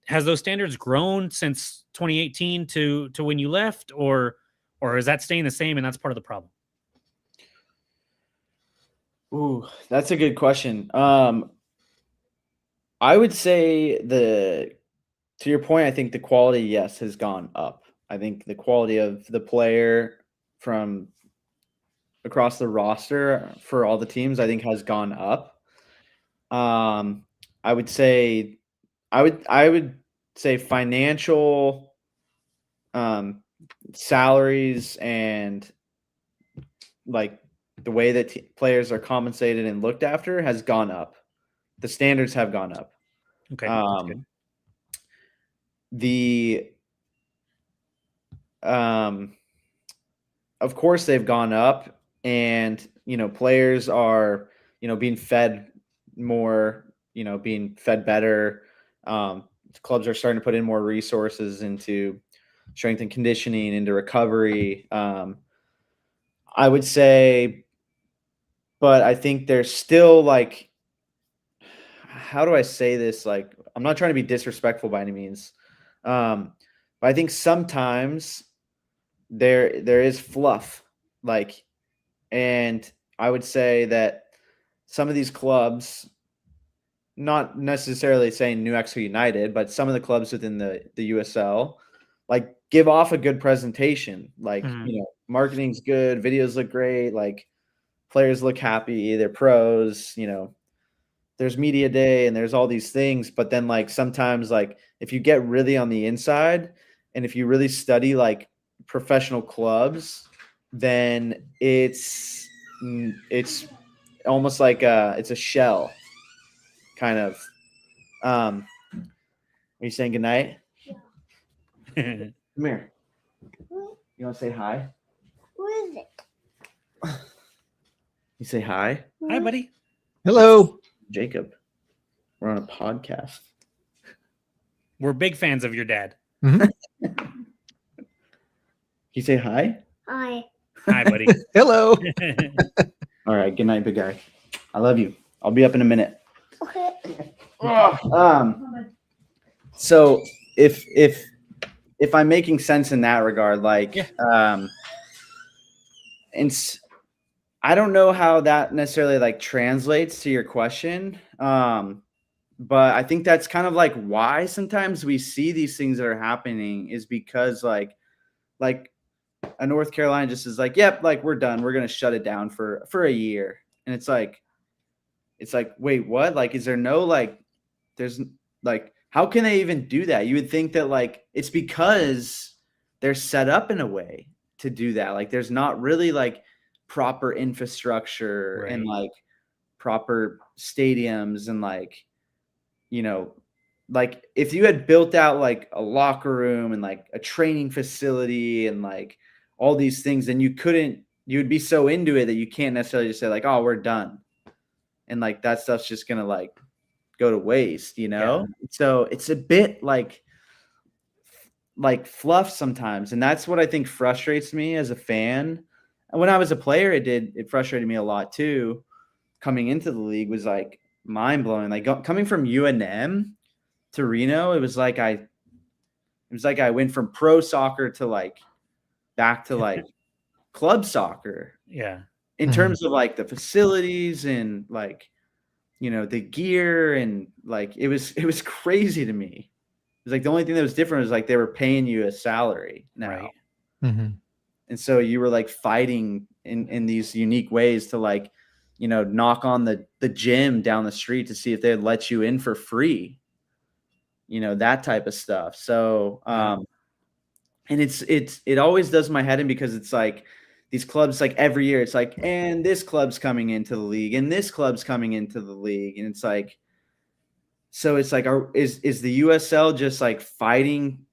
has those standards grown since 2018 to when you left, or is that staying the same and that's part of the problem? Ooh, that's a good question. I would say to your point, I think the quality, yes, has gone up. I think the quality of the player from across the roster for all the teams, I think, has gone up. I would say financial salaries and like the way that players are compensated and looked after has gone up. The standards have gone up. Okay. That's good. Of course they've gone up, and players are being fed more, being fed better. Clubs are starting to put in more resources into strength and conditioning, into recovery. I would say, but I think there's still like, how do I say this? Like, I'm not trying to be disrespectful by any means. But I think sometimes there is fluff, and I would say that some of these clubs, not necessarily saying New Mexico United, but some of the clubs within the USL, like, give off a good presentation. Like, marketing's good, videos look great, like players look happy, they're pros, there's media day and there's all these things. But then like sometimes, like, if you get really on the inside and if you really study like professional clubs, then it's almost like it's a shell kind of. Are you saying goodnight? Come here. You want to say hi? Who is it? You say hi, Hi, buddy. Hello. Jacob. We're on a podcast. We're big fans of your dad. You say hi? Hi. Hi, buddy. Hello. All right. Good night, big guy. I love you. I'll be up in a minute. Okay. So if I'm making sense in that regard, like, Yeah. and I don't know how that necessarily like translates to your question. But I think that's kind of like why sometimes we see these things that are happening is because like a North Carolina just is like, yep, like we're done. We're going to shut it down for a year. And it's like, wait, what? Like, is there no, like, there's like, how can they even do that? You would think that like, it's because they're set up in a way to do that. Like, there's not really like proper infrastructure Right. and like proper stadiums and like, you know, like if you had built out like a locker room and like a training facility and like all these things, then you would be so into it that you can't necessarily just say like, oh, we're done. And like that stuff's just going to like go to waste, you know? Yeah. So it's a bit like fluff sometimes. And that's what I think frustrates me as a fan. And when I was a player, it frustrated me a lot too. Coming into the league was like mind blowing. Like coming from UNM to Reno, it was like I went from pro soccer to like back to like club soccer. Yeah. In terms of like the facilities and like, you know, the gear and like it was crazy to me. It was like the only thing that was different was like they were paying you a salary now. Right. And so you were like fighting in these unique ways to like, you know, knock on the gym down the street to see if they'd let you in for free. You know, that type of stuff. So, and it always does my head in because it's like these clubs, like every year it's like, and this club's coming into the league and this club's coming into the league. And it's like, so it's like, is the USL just like fighting?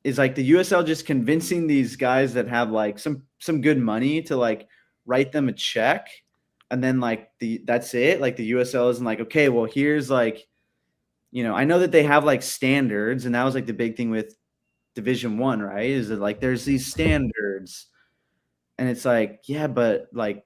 Is like the USL just convincing these guys that have like some good money to like write them a check? And then like that's it. Like the USL isn't like, okay, well, here's like, you know, I know that they have like standards, and that was like the big thing with Division I, right? Is that like there's these standards, and it's like, yeah, but like,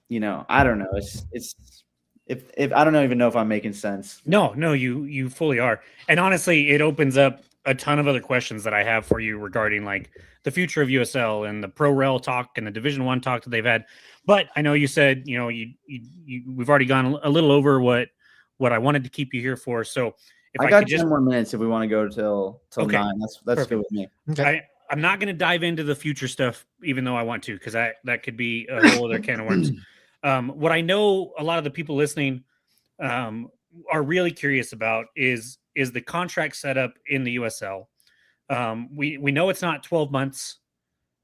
you know, I don't know. It's if I don't even know if I'm making sense. No, you fully are. And honestly, it opens up a ton of other questions that I have for you regarding like the future of USL and the pro rel talk and the Division I talk that they've had. But I know you said, you know, we've already gone a little over what I wanted to keep you here for. So if I got 10 more minutes if we want to go till okay. 9. That's good with me. Okay. I'm not going to dive into the future stuff, even though I want to, because that could be a whole other can of worms. What I know a lot of the people listening are really curious about is the contract setup in the USL. We know it's not 12 months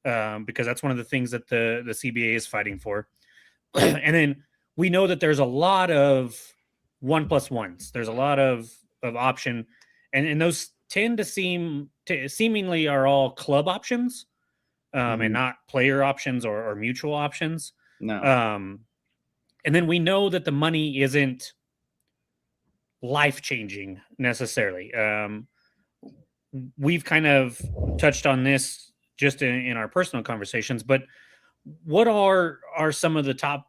because that's one of the things that the CBA is fighting for. And then we know that there's a lot of 1+1s. There's a lot of option, and those tend to seemingly are all club options and not player options or mutual options. No. And then we know that the money isn't life-changing necessarily. We've kind of touched on this just in our personal conversations, but what are some of the top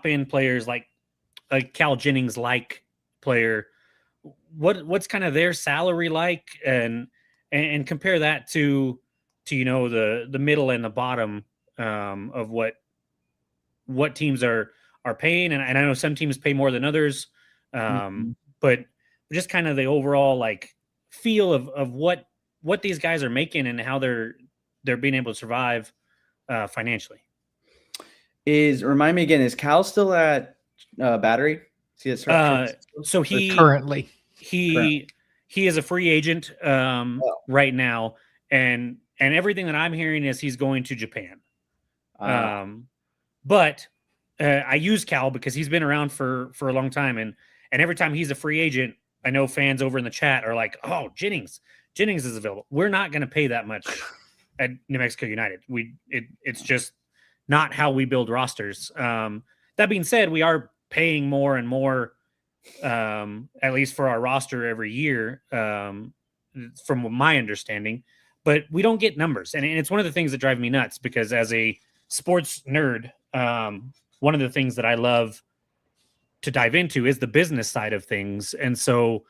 end players like a Cal Jennings like player? What's kind of their salary like, and compare that to you know the middle and the bottom of what teams are paying, and I know some teams pay more than others, but just kind of the overall like feel of what these guys are making and how they're being able to survive financially. Remind me again, is Cal still at Battery? So he currently he is a free agent right now, and everything that I'm hearing is he's going to Japan. But I use Cal because he's been around for a long time, and every time he's a free agent, I know fans over in the chat are like, "Oh, Jennings is available." We're not going to pay that much at New Mexico United. It's just not how we build rosters. That being said, we are paying more and more, at least for our roster every year, from my understanding. But we don't get numbers, and it's one of the things that drive me nuts because as a sports nerd, one of the things that I love to dive into is the business side of things, and so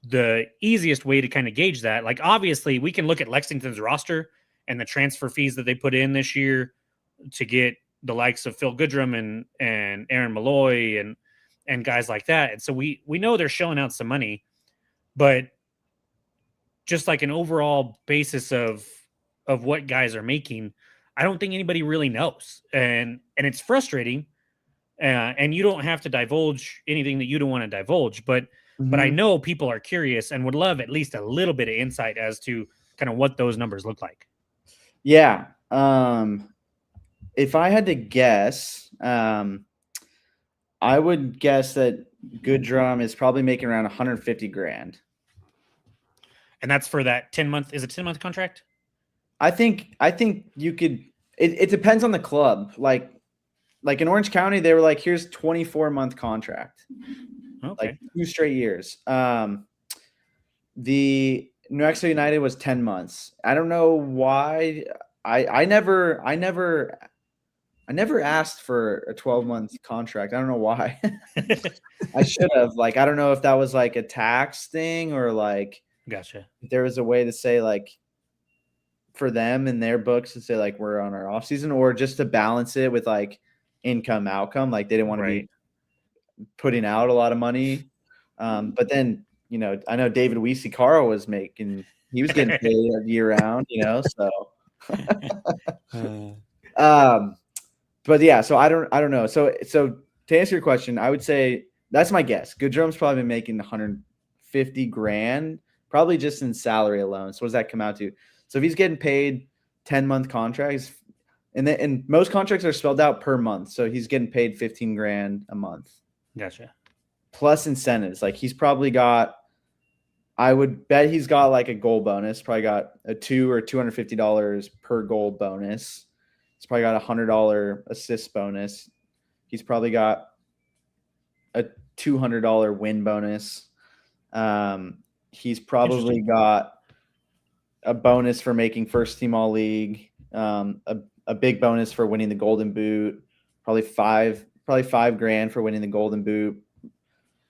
the easiest way to kind of gauge that, like obviously we can look at Lexington's roster and the transfer fees that they put in this year to get the likes of Phil Goodrum and Aaron Malloy and guys like that. And so we know they're shelling out some money, but just like an overall basis of what guys are making, I don't think anybody really knows. And it's frustrating. And you don't have to divulge anything that you don't want to divulge, but I know people are curious and would love at least a little bit of insight as to kind of what those numbers look like. Yeah. If I had to guess, I would guess that Goodrum is probably making around 150 grand. And that's for that 10-month, is it 10-month contract? I think you could, it depends on the club. Like in Orange County, they were like, here's 24-month contract. Okay. Like 2 straight years. The New Mexico United was 10 months. I don't know why. I never asked for a 12-month contract. I don't know why. I should have. Like, I don't know if that was like a tax thing or like, gotcha. If there was a way to say like for them in their books to say like we're on our off season, or just to balance it with like income outcome. Like they didn't want to be putting out a lot of money. But then, you know, I know David Weesey Carl was getting paid year round, you know, so. But yeah, so I don't know. So to answer your question, I would say that's my guess. Goodrum's probably been making 150 grand, probably just in salary alone. So what does that come out to? So if he's getting paid 10-month contracts, and most contracts are spelled out per month, so he's getting paid 15 grand a month. Gotcha. Plus incentives. Like he's probably got, I would bet he's got like a goal bonus, probably got a $200 or $250 per goal bonus. He's probably got a $100 assist bonus. He's probably got a $200 win bonus. He's probably got a bonus for making first team all league, a big bonus for winning the Golden Boot, probably $5,000 for winning the Golden Boot,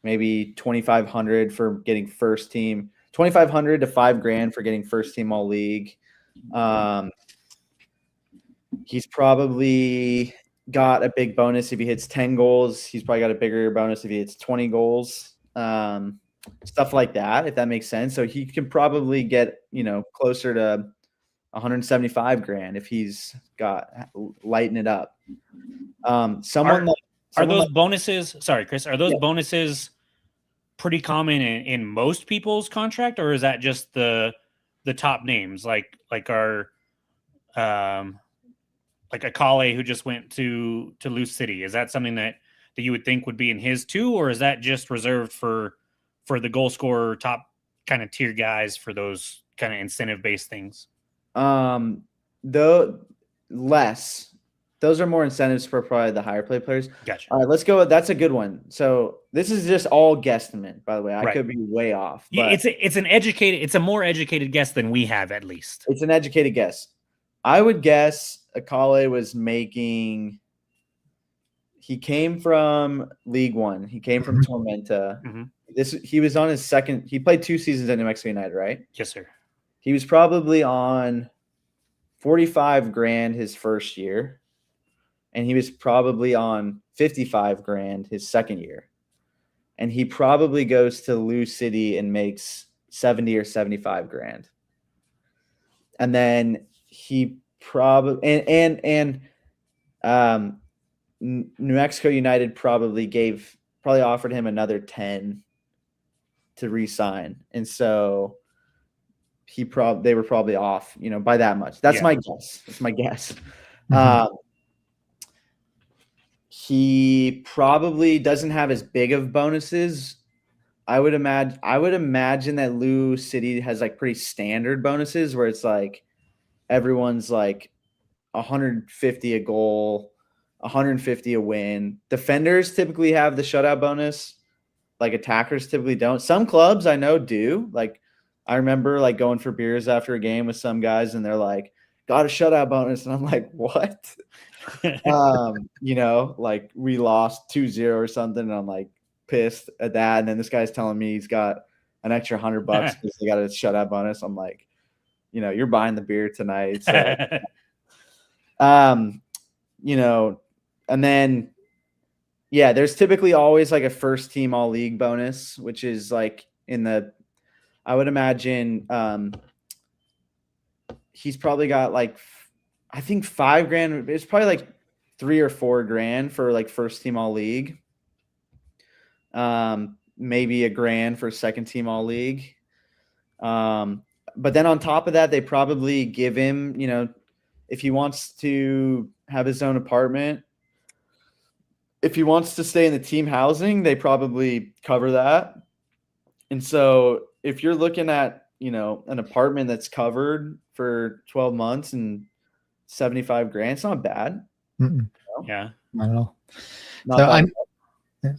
maybe $2,500 for getting first team, $2,500 to $5,000 for getting first team all league. He's probably got a big bonus if he hits 10 goals. He's probably got a bigger bonus if he hits 20 goals. Stuff like that, if that makes sense. So he can probably get, you know, closer to 175 grand if he's got lighten it up. Are those bonuses? Sorry, Chris. Are those bonuses pretty common in most people's contract, or is that just the top names like our like Akale who just went to Loose City? Is that something that you would think would be in his too, or is that just reserved for the goal scorer top kind of tier guys for those kind of incentive based things? Though less. Those are more incentives for probably the higher play players. Gotcha. All right, let's go. That's a good one. So this is just all guesstimate, by the way. I could be way off. But it's a more educated guess than we have, at least. It's an educated guess. I would guess Akale was making. He came from League One. He came from Tormenta. Mm-hmm. He was on his second. He played 2 seasons at New Mexico United, right? Yes, sir. He was probably on 45 grand his first year, and he was probably on 55 grand his second year. And he probably goes to Lou City and makes 70 or 75 grand. And then he probably New Mexico United probably offered him another 10 to re-sign. And so they were probably off, you know, by that much. That's my guess. That's my guess. Mm-hmm. He probably doesn't have as big of bonuses. I would imagine that Lou City has like pretty standard bonuses where it's like everyone's like 150 a goal, 150 a win. Defenders typically have the shutout bonus. Like attackers typically don't. Some clubs I know do. Like I remember like going for beers after a game with some guys and they're like, got a shutout bonus. And I'm like, what? You know, like we lost 2-0 or something. And I'm like pissed at that. And then this guy's telling me he's got an extra $100 because they got a shutout bonus. I'm like, you know, you're buying the beer tonight. So, you know, and then, yeah, there's typically always like a first team all league bonus, which is like I would imagine he's probably got like, I think $5,000. It's probably like $3,000 or $4,000 for like first team all league. Maybe $1,000 for second team all league. But then on top of that, they probably give him, you know, if he wants to have his own apartment, if he wants to stay in the team housing, they probably cover that. And so if you're looking at, you know, an apartment that's covered for 12 months and $75,000, it's not bad. Mm-mm. Yeah. I don't know. Not So bad.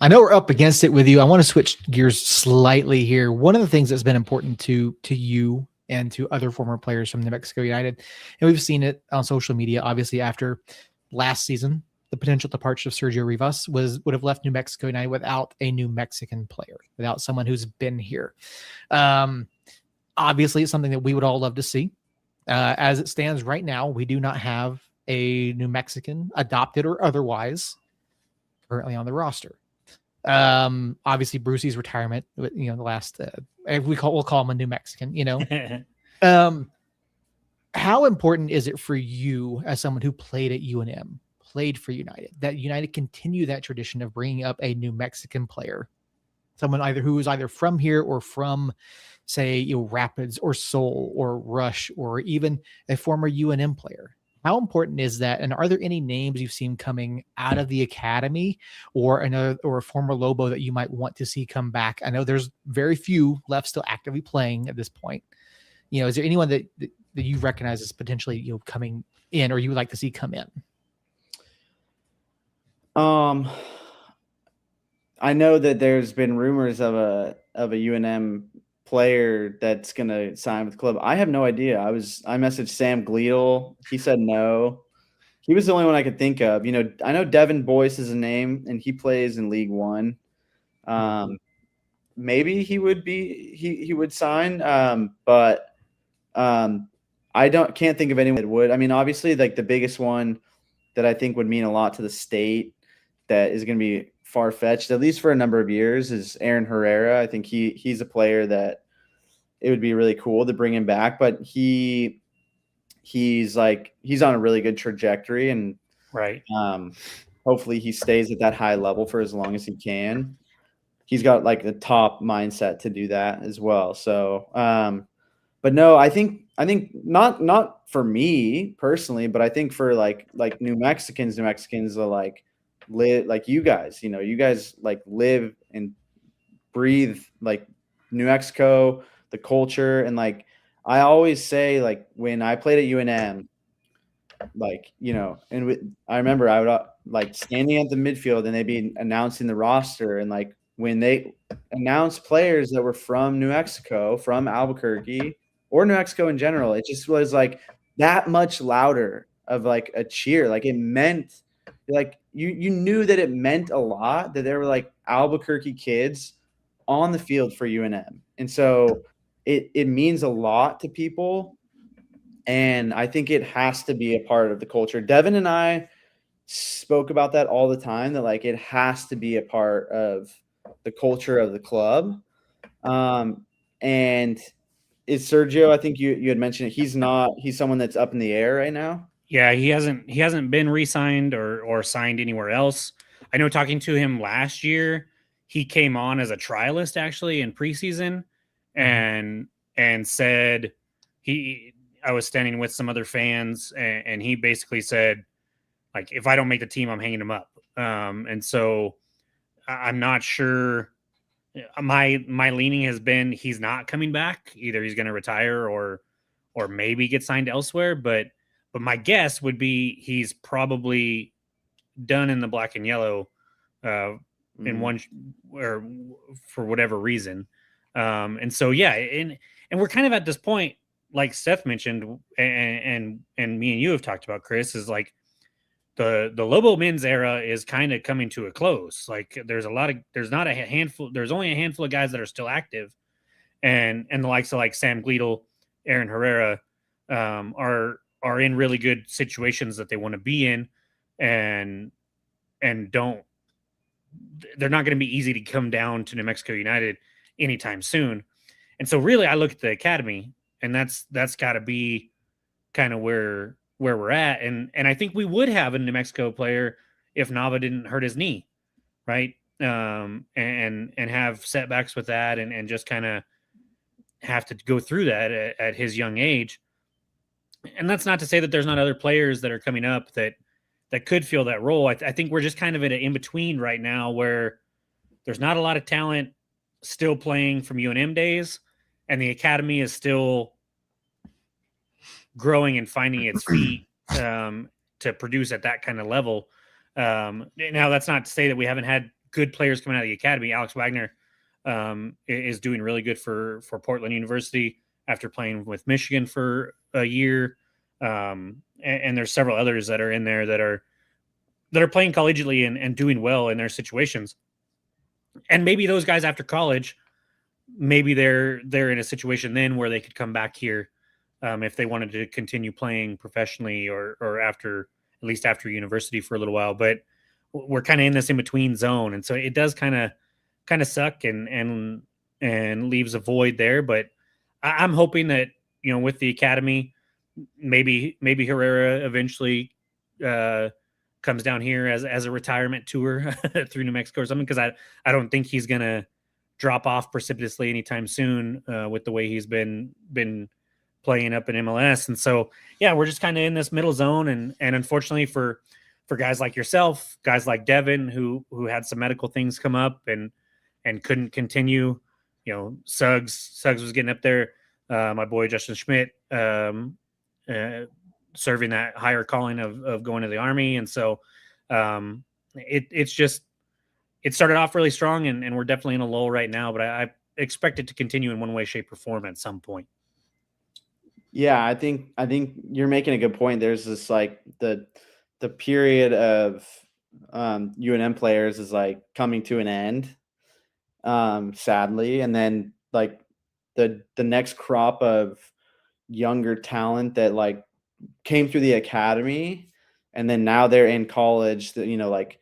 I know we're up against it with you. I want to switch gears slightly here. One of the things that's been important to you and to other former players from New Mexico United, and we've seen it on social media, obviously after last season, the potential departure of Sergio Rivas would have left New Mexico United without a New Mexican player, without someone who's been here. Obviously, it's something that we would all love to see. As it stands right now, we do not have a New Mexican, adopted or otherwise, currently on the roster. Obviously Brucey's retirement, you know, the last we'll call him a New Mexican, you know. How important is it for you as someone who played at UNM, played for United, that United continue that tradition of bringing up a New Mexican player, someone who is either from here or from, say, you know, Rapids or Seoul or Rush or even a former UNM player? How important is that? And are there any names you've seen coming out of the academy or a former Lobo that you might want to see come back? I know there's very few left still actively playing at this point. You know, is there anyone that you recognize as potentially, you know, coming in or you would like to see come in? I know that there's been rumors of a UNM player that's going to sign with the club. I have no idea. I messaged Sam Gleedle. He said no. He was the only one I could think of. You know, I know Devin Boyce is a name, and he plays in League One. Maybe he would sign, but I can't think of anyone that would. I mean, obviously, like the biggest one that I think would mean a lot to the state that is going to be far-fetched, at least for a number of years, is Aaron Herrera. I think he's a player that it would be really cool to bring him back, but he's on a really good trajectory, and right. Hopefully he stays at that high level for as long as he can. He's got like the top mindset to do that as well. So, but no, I think not for me personally, but I think for like New Mexicans are like live like you guys, you know, you guys like live and breathe like New Mexico, the culture. And like I always say, like when I played at UNM, like, you know, and I remember I would like standing at the midfield and they'd be announcing the roster, and like when they announced players that were from New Mexico, from Albuquerque or New Mexico in general, it just was like that much louder of like a cheer. Like it meant like you knew that it meant a lot that there were like Albuquerque kids on the field for UNM. And so it means a lot to people. And I think it has to be a part of the culture. Devin and I spoke about that all the time, that like it has to be a part of the culture of the club. And is Sergio, I think you had mentioned it, he's someone that's up in the air right now. Yeah, he hasn't been re-signed or signed anywhere else. I know talking to him last year, he came on as a trialist actually in preseason and said I was standing with some other fans and he basically said, like, if I don't make the team, I'm hanging him up. And so I'm not sure. My leaning has been he's not coming back. Either he's going to retire or maybe get signed elsewhere. But my guess would be he's probably done in the black and yellow in one or for whatever reason. And so, yeah, and we're kind of at this point, like Seth mentioned, and me and you have talked about, Chris, is like the Lobo men's era is kind of coming to a close. Like there's only a handful of guys that are still active, and the likes of like Sam Gleadle, Aaron Herrera, are in really good situations that they want to be in, and they're not going to be easy to come down to New Mexico United anytime soon. And so really I look at the academy, and that's got to be kind of where we're at. And I think we would have a New Mexico player if Nava didn't hurt his knee, right? And have setbacks with that, and just kind of have to go through that at his young age. And that's not to say that there's not other players that are coming up that could fill that role. I think we're just kind of in an in-between right now where there's not a lot of talent still playing from UNM days, and the academy is still growing and finding its feet to produce at that kind of level. Now, that's not to say that we haven't had good players coming out of the academy. Alex Wagner is doing really good for Portland University after playing with Michigan for a year. And there's several others that are in there that are playing collegiately and doing well in their situations. And maybe those guys after college, maybe they're in a situation then where they could come back here if they wanted to continue playing professionally or after, at least after university for a little while. But we're kind of in this in-between zone. And so it does kind of suck and leaves a void there. But I'm hoping that, with the academy, maybe Herrera eventually comes down here as a retirement tour through New Mexico or something, because I don't think he's going to drop off precipitously anytime soon with the way he's been playing up in MLS. And so, yeah, we're just kind of in this middle zone. And unfortunately for guys like yourself, guys like Devin, who had some medical things come up and couldn't continue, Suggs was getting up there. My boy, Justin Schmidt, serving that higher calling of going to the Army. And so it started off really strong, and we're definitely in a lull right now, but I expect it to continue in one way, shape, or form at some point. Yeah, I think you're making a good point. There's this like the period of UNM players is like coming to an end, sadly, and then like the next crop of younger talent that like came through the academy, and then now they're in college. That like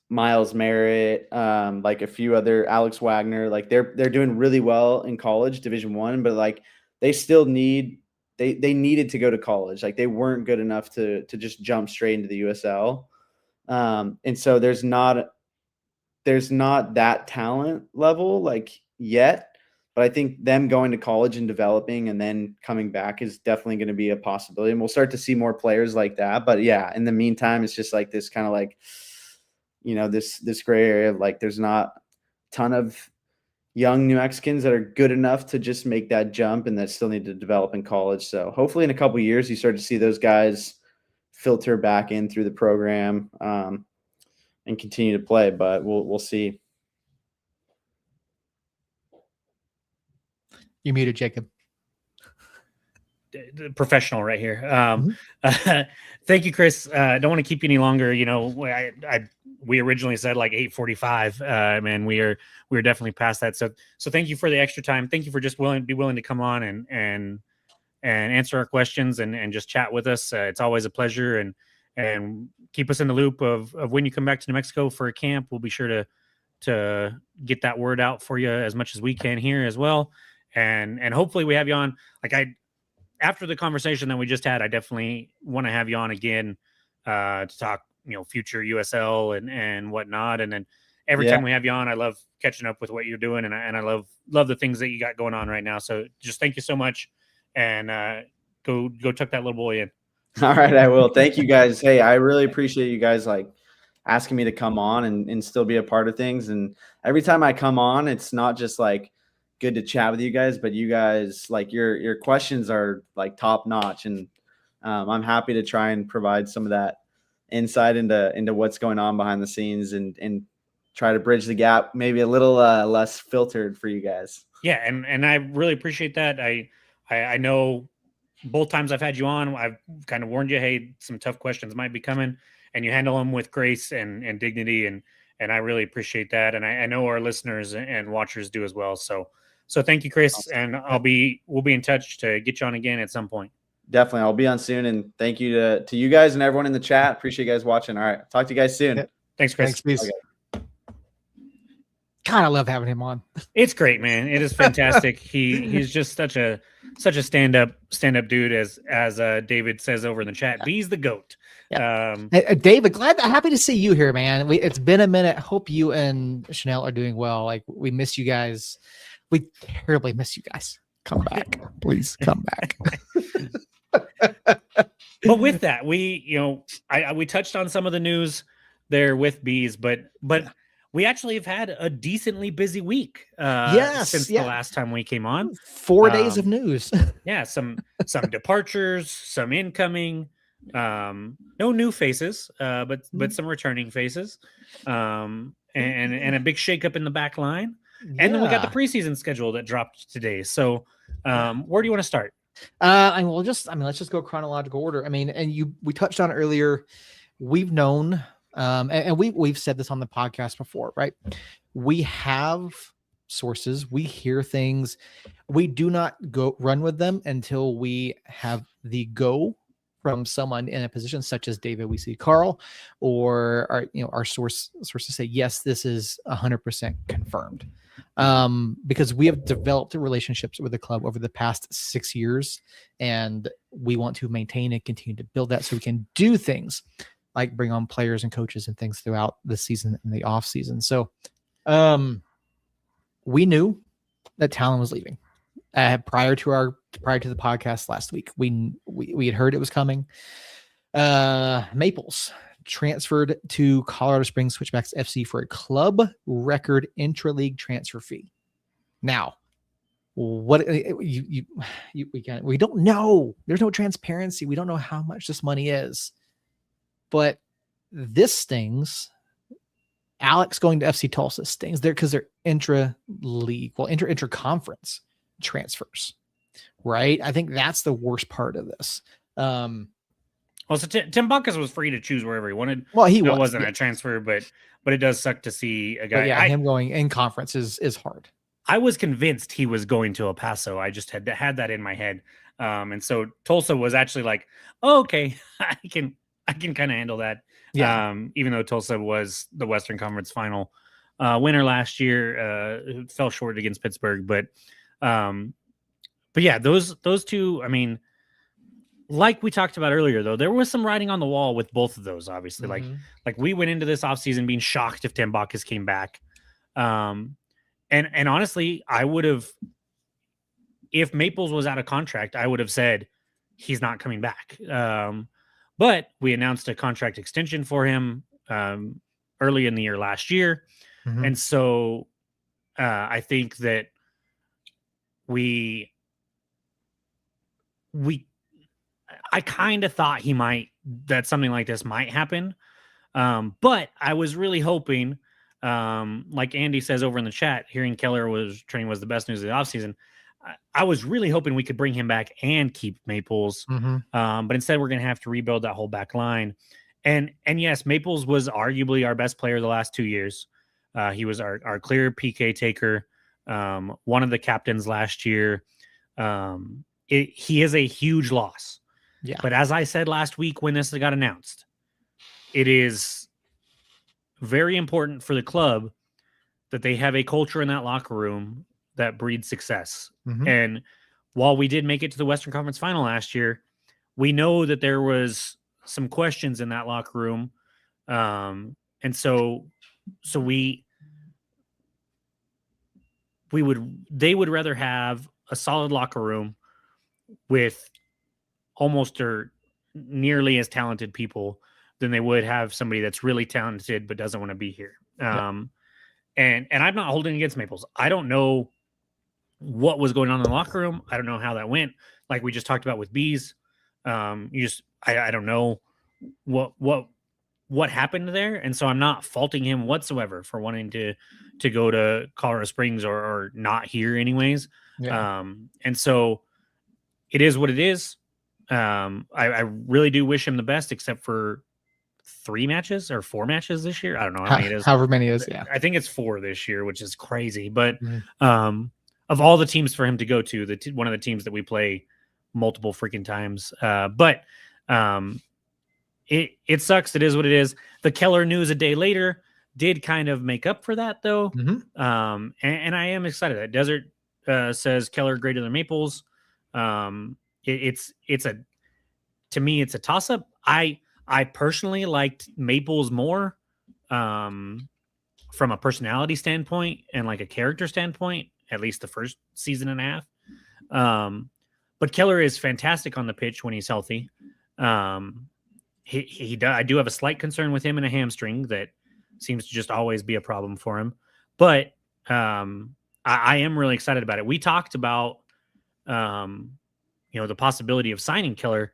Miles Merritt, like a few other, Alex Wagner, like they're doing really well in college, Division I, but like they still need they needed to go to college. Like they weren't good enough to just jump straight into the USL. And so there's not that talent level like yet. But I think them going to college and developing and then coming back is definitely going to be a possibility. And we'll start to see more players like that. But yeah, in the meantime, it's just like this kind of like, this gray area of like, there's not a ton of young New Mexicans that are good enough to just make that jump and that still need to develop in college. So hopefully in a couple of years, you start to see those guys filter back in through the program and continue to play, but we'll see. You muted, Jacob. The professional right here. Thank you, Chris. I don't want to keep you any longer. We originally said like 8:45, and we're definitely past that. So thank you for the extra time. Thank you for just willing to come on and answer our questions and just chat with us. It's always a pleasure, and keep us in the loop of when you come back to New Mexico for a camp. We'll be sure to get that word out for you as much as we can here as well. And hopefully we have you on. After the conversation that we just had, I definitely want to have you on again to talk, future USL and whatnot. And then every time we have you on, I love catching up with what you're doing, and I love the things that you got going on right now. So just thank you so much, and go tuck that little boy in. All right, I will. Thank you guys. Hey, I really appreciate you guys like asking me to come on and still be a part of things. And every time I come on, it's not just like good to chat with you guys. But you guys, like your questions are like top notch, and I'm happy to try and provide some of that insight into what's going on behind the scenes and try to bridge the gap, maybe a little less filtered for you guys. Yeah, and I really appreciate that. I know both times I've had you on, I've kind of warned you, hey, some tough questions might be coming, and you handle them with grace and dignity, and I really appreciate that. And I know our listeners and watchers do as well. So thank you, Chris, and we'll be in touch to get you on again at some point. Definitely, I'll be on soon, and thank you to you guys and everyone in the chat. Appreciate you guys watching. All right, talk to you guys soon. Yeah. Thanks, Chris. Thanks, peace. Okay. God, I love having him on. It's great, man. It is fantastic. He's just such a stand up dude, as David says over in the chat. B's the GOAT. Yeah. Hey, David, happy to see you here, man. It's been a minute. Hope you and Chanel are doing well. Like, we miss you guys. We terribly miss you guys. Come back, please. Come back. But with that, we touched on some of the news there with bees, but we actually have had a decently busy week since the last time we came on. 4 days of news. Yeah, some departures, some incoming, no new faces, but some returning faces, and a big shakeup in the back line. And then we got the preseason schedule that dropped today. So where do you want to start? Let's just go chronological order. I mean, and we touched on it earlier. We've known, and we've said this on the podcast before, right? We have sources. We hear things. We do not go run with them until we have the go from someone in a position such as David. We see Carl, or our sources say, yes, this is 100% confirmed. Because we have developed relationships with the club over the past 6 years, and we want to maintain and continue to build that so we can do things like bring on players and coaches and things throughout the season and the off season. So, we knew that Talon was leaving prior to the podcast last week. We had heard it was coming. Maples transferred to Colorado Springs Switchbacks FC for a club record intra-league transfer fee. Now, what we don't know. There's no transparency. We don't know how much this money is, but this stings. Alex going to FC Tulsa stings there because they're intra-league, intra-conference transfers, right? I think that's the worst part of this. Well, so Tim Buckus was free to choose wherever he wanted. Well, it wasn't a transfer, but it does suck to see a guy. Him going in conference is hard. I was convinced he was going to El Paso. I just had that in my head, and so Tulsa was actually like, oh, okay, I can kind of handle that. Yeah. Even though Tulsa was the Western Conference Final winner last year, fell short against Pittsburgh, but yeah, those two. I mean, like we talked about earlier, though, there was some writing on the wall with both of those. Obviously, like we went into this offseason being shocked if Tim Buckus came back, and honestly, I would have, if Maples was out of contract, I would have said he's not coming back. But we announced a contract extension for him early in the year last year. Mm-hmm. And so I think that I kind of thought that something like this might happen. But I was really hoping, like Andy says over in the chat, hearing Keller was training was the best news of the offseason. I was really hoping we could bring him back and keep Maples. Mm-hmm. But instead we're going to have to rebuild that whole back line. And yes, Maples was arguably our best player the last 2 years. He was our clear PK taker. One of the captains last year. He is a huge loss. Yeah. But as I said last week when this got announced, it is very important for the club that they have a culture in that locker room that breeds success. Mm-hmm. And while we did make it to the Western Conference Final last year, we know that there was some questions in that locker room. And so they would rather have a solid locker room with almost or nearly as talented people than they would have somebody that's really talented but doesn't want to be here. And I'm not holding against Maples. I don't know what was going on in the locker room. I don't know how that went. Like we just talked about with Bees. I don't know what happened there. And so I'm not faulting him whatsoever for wanting to go to Colorado Springs or not here anyways. Yeah. And so it is what it is. I really do wish him the best, except for 3 matches or 4 matches this year. I don't know how many it is. However many it is. Yeah. I think it's 4 this year, which is crazy. But Mhm. of all the teams for him to go to, one of the teams that we play multiple freaking times. But it sucks. It is what it is. The Keller news a day later did kind of make up for that, though. And I am excited. That Desert says Keller greater than Maples. It's to me, it's a toss up. I personally liked Maples more from a personality standpoint and like a character standpoint, at least the first season and a half. But Keller is fantastic on the pitch when he's healthy. I do have a slight concern with him in a hamstring that seems to just always be a problem for him. But I am really excited about it. We talked about the possibility of signing Keller.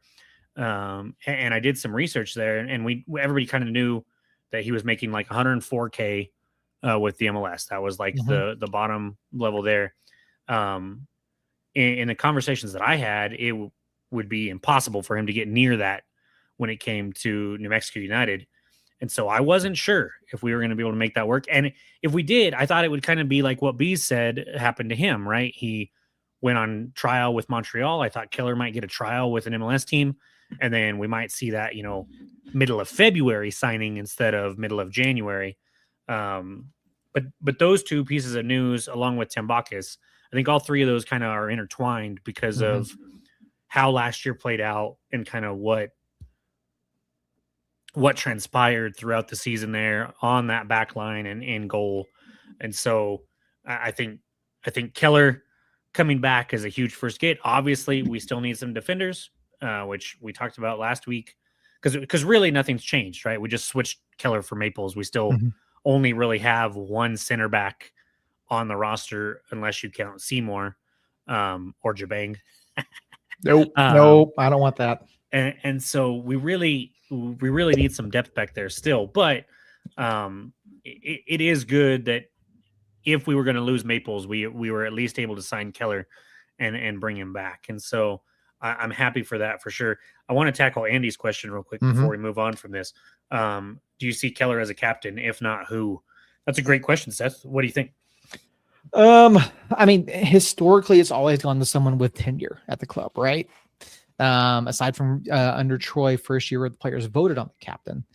And I did some research there, and everybody kind of knew that he was making like 104K with the MLS. That was like the bottom level there. In the conversations that I had, it would be impossible for him to get near that when it came to New Mexico United. And so I wasn't sure if we were going to be able to make that work. And if we did, I thought it would kind of be like what Bees said happened to him, right? He went on trial with Montreal. I thought Keller might get a trial with an MLS team. And then we might see that, middle of February signing instead of middle of January. But those 2 pieces of news, along with Tambakis, I think all 3 of those kind of are intertwined because of how last year played out and kind of what transpired throughout the season there on that back line and in goal. And so I think Keller coming back is a huge first get. Obviously, we still need some defenders, which we talked about last week, because really nothing's changed, right? We just switched Keller for Maples. We still only really have 1 center back on the roster, unless you count Seymour or Jabang. Nope. Nope. I don't want that. And so we really need some depth back there still. But it is good that if we were going to lose Maples, we were at least able to sign Keller and bring him back. And so I'm happy for that for sure. I want to tackle Andy's question real quick before we move on from this. Do you see Keller as a captain? If not, who? That's a great question, Seth. What do you think? I mean, historically, it's always gone to someone with tenure at the club, right? Aside from under Troy, first year where the players voted on the captain,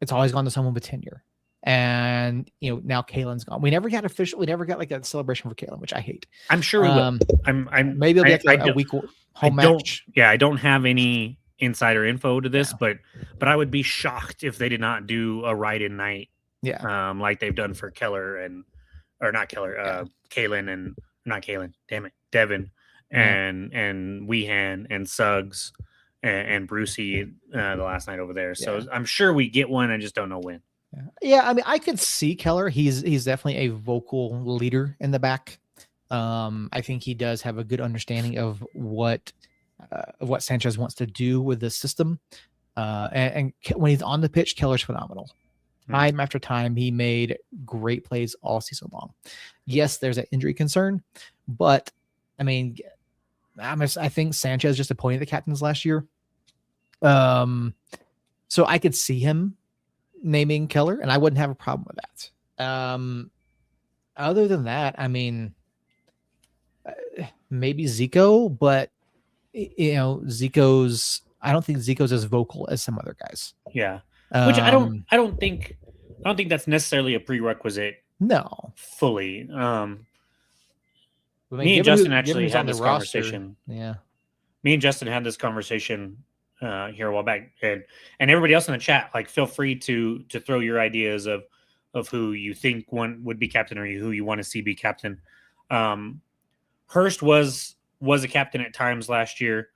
it's always gone to someone with tenure. And now Kalen's gone. We never got like a celebration for Kalen, which I hate. I'm sure we will. I'm maybe it'll be like a week home match. I don't have any insider info to this, but I would be shocked if they did not do a ride-in night. Yeah. Like they've done for Kalen and not Kalen. Damn it, Devin and Weehan and Suggs and Brucey the last night over there. So I'm sure we get one. I just don't know when. Yeah, I mean, I could see Keller. He's definitely a vocal leader in the back. I think he does have a good understanding of what Sanchez wants to do with the system. And when he's on the pitch, Keller's phenomenal. Time after time, he made great plays all season long. Yes, there's an injury concern, but I mean, I think Sanchez just appointed the captains last year. So I could see him naming Keller, and I wouldn't have a problem with that. Other than that, I mean, maybe Zico, but I don't think Zico's as vocal as some other guys. Yeah. Which I don't think that's necessarily a prerequisite. No. Fully. Me and Justin actually had this conversation. Yeah. Me and Justin had this conversation here a while back, and everybody else in the chat, like, feel free to throw your ideas of who you think one would be captain or who you want to see be captain. Hurst was a captain at times last year,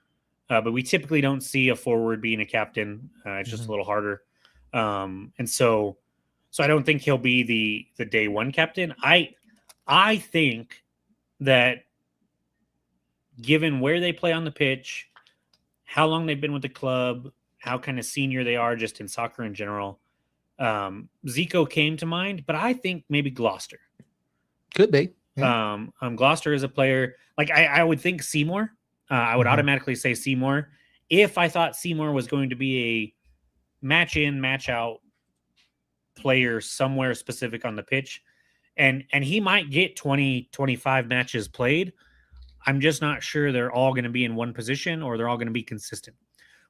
but we typically don't see a forward being a captain. It's just a little harder. And so I don't think he'll be the day one captain. I think that given where they play on the pitch, how long they've been with the club, how kind of senior they are just in soccer in general, Zico came to mind, but I think maybe Gloucester. Could be. Yeah. Gloucester is a player like I would think Seymour. I would automatically say Seymour if I thought Seymour was going to be a match in, match out player somewhere specific on the pitch. And he might get 20, 25 matches played. I'm just not sure they're all going to be in one position or they're all going to be consistent.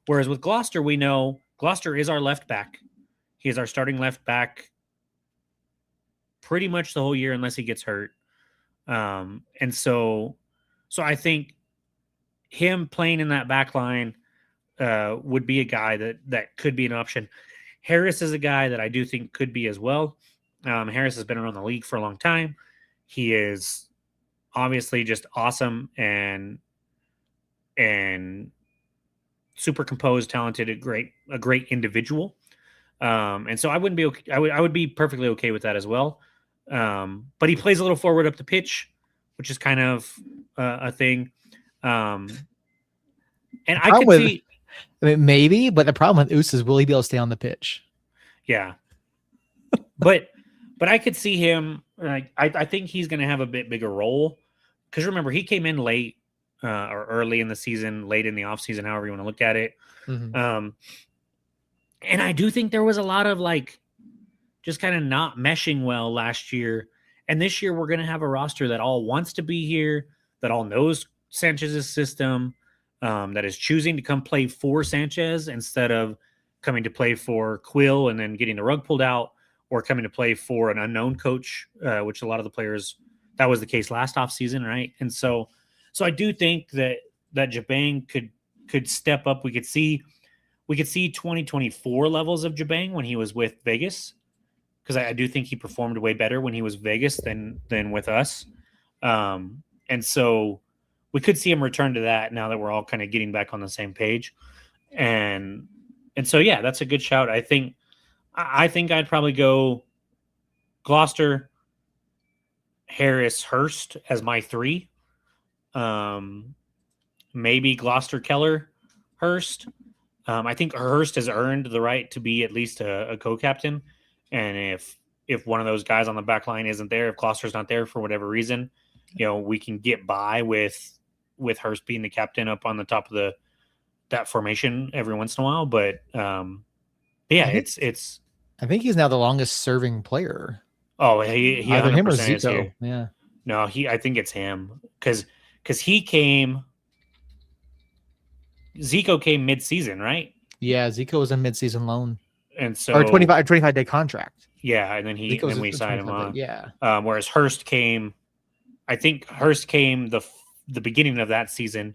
Whereas with Gloucester, we know Gloucester is our left back. He is our starting left back pretty much the whole year unless he gets hurt. And so I think him playing in that back line would be a guy that could be an option. Harris is a guy that I do think could be as well. Harris has been around the league for a long time. He is obviously just awesome and super composed, talented, a great individual. And so I wouldn't be okay. I would be perfectly okay with that as well. But he plays a little forward up the pitch, which is kind of a thing. And I could see. I mean, maybe, but the problem with Oos is will he be able to stay on the pitch? Yeah, but I could see him. I think he's going to have a bit bigger role because remember he came in late or early in the season, late in the offseason, however you want to look at it. And I do think there was a lot of just kind of not meshing well last year. And this year we're going to have a roster that all wants to be here, that all knows Sanchez's system, that is choosing to come play for Sanchez instead of coming to play for Quill and then getting the rug pulled out, or coming to play for an unknown coach, which a lot of the players, that was the case last offseason, right? And so I do think that Jabang could step up. We could see 2024 levels of Jabang when he was with Vegas, because I do think he performed way better when he was Vegas than with us. And so we could see him return to that now that we're all kind of getting back on the same page. And so, yeah, that's a good shout. I think I'd probably go Gloucester, Harris, Hurst as my three. Maybe Gloucester, Keller, Hurst. I think Hurst has earned the right to be at least a co-captain. And if one of those guys on the back line isn't there, if Gloucester's not there for whatever reason, we can get by with Hurst being the captain up on the top of that formation every once in a while. But yeah, it's. I think he's now the longest serving player. Oh, he either him or 100% is Zico. here. Yeah. No, I think it's him because he came. Zico came mid-season, right? Yeah, Zico was a mid-season loan, and so or 25-day contract. Yeah, and then we signed him on. Yeah. Whereas Hurst came, I think Hurst came the beginning of that season,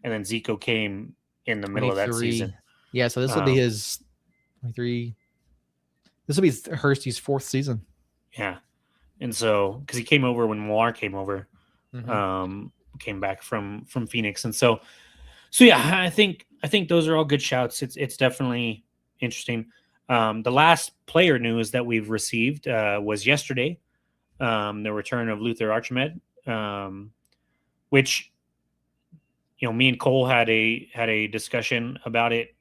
and then Zico came in the middle of that season. Yeah, so this will be his 23. This will be Hursty's fourth season. Yeah, and so because he came over when Moir came over, came back from Phoenix, and so yeah, I think those are all good shouts. It's definitely interesting. The last player news that we've received was yesterday, the return of Luther Archimed, which me and Cole had a discussion about it,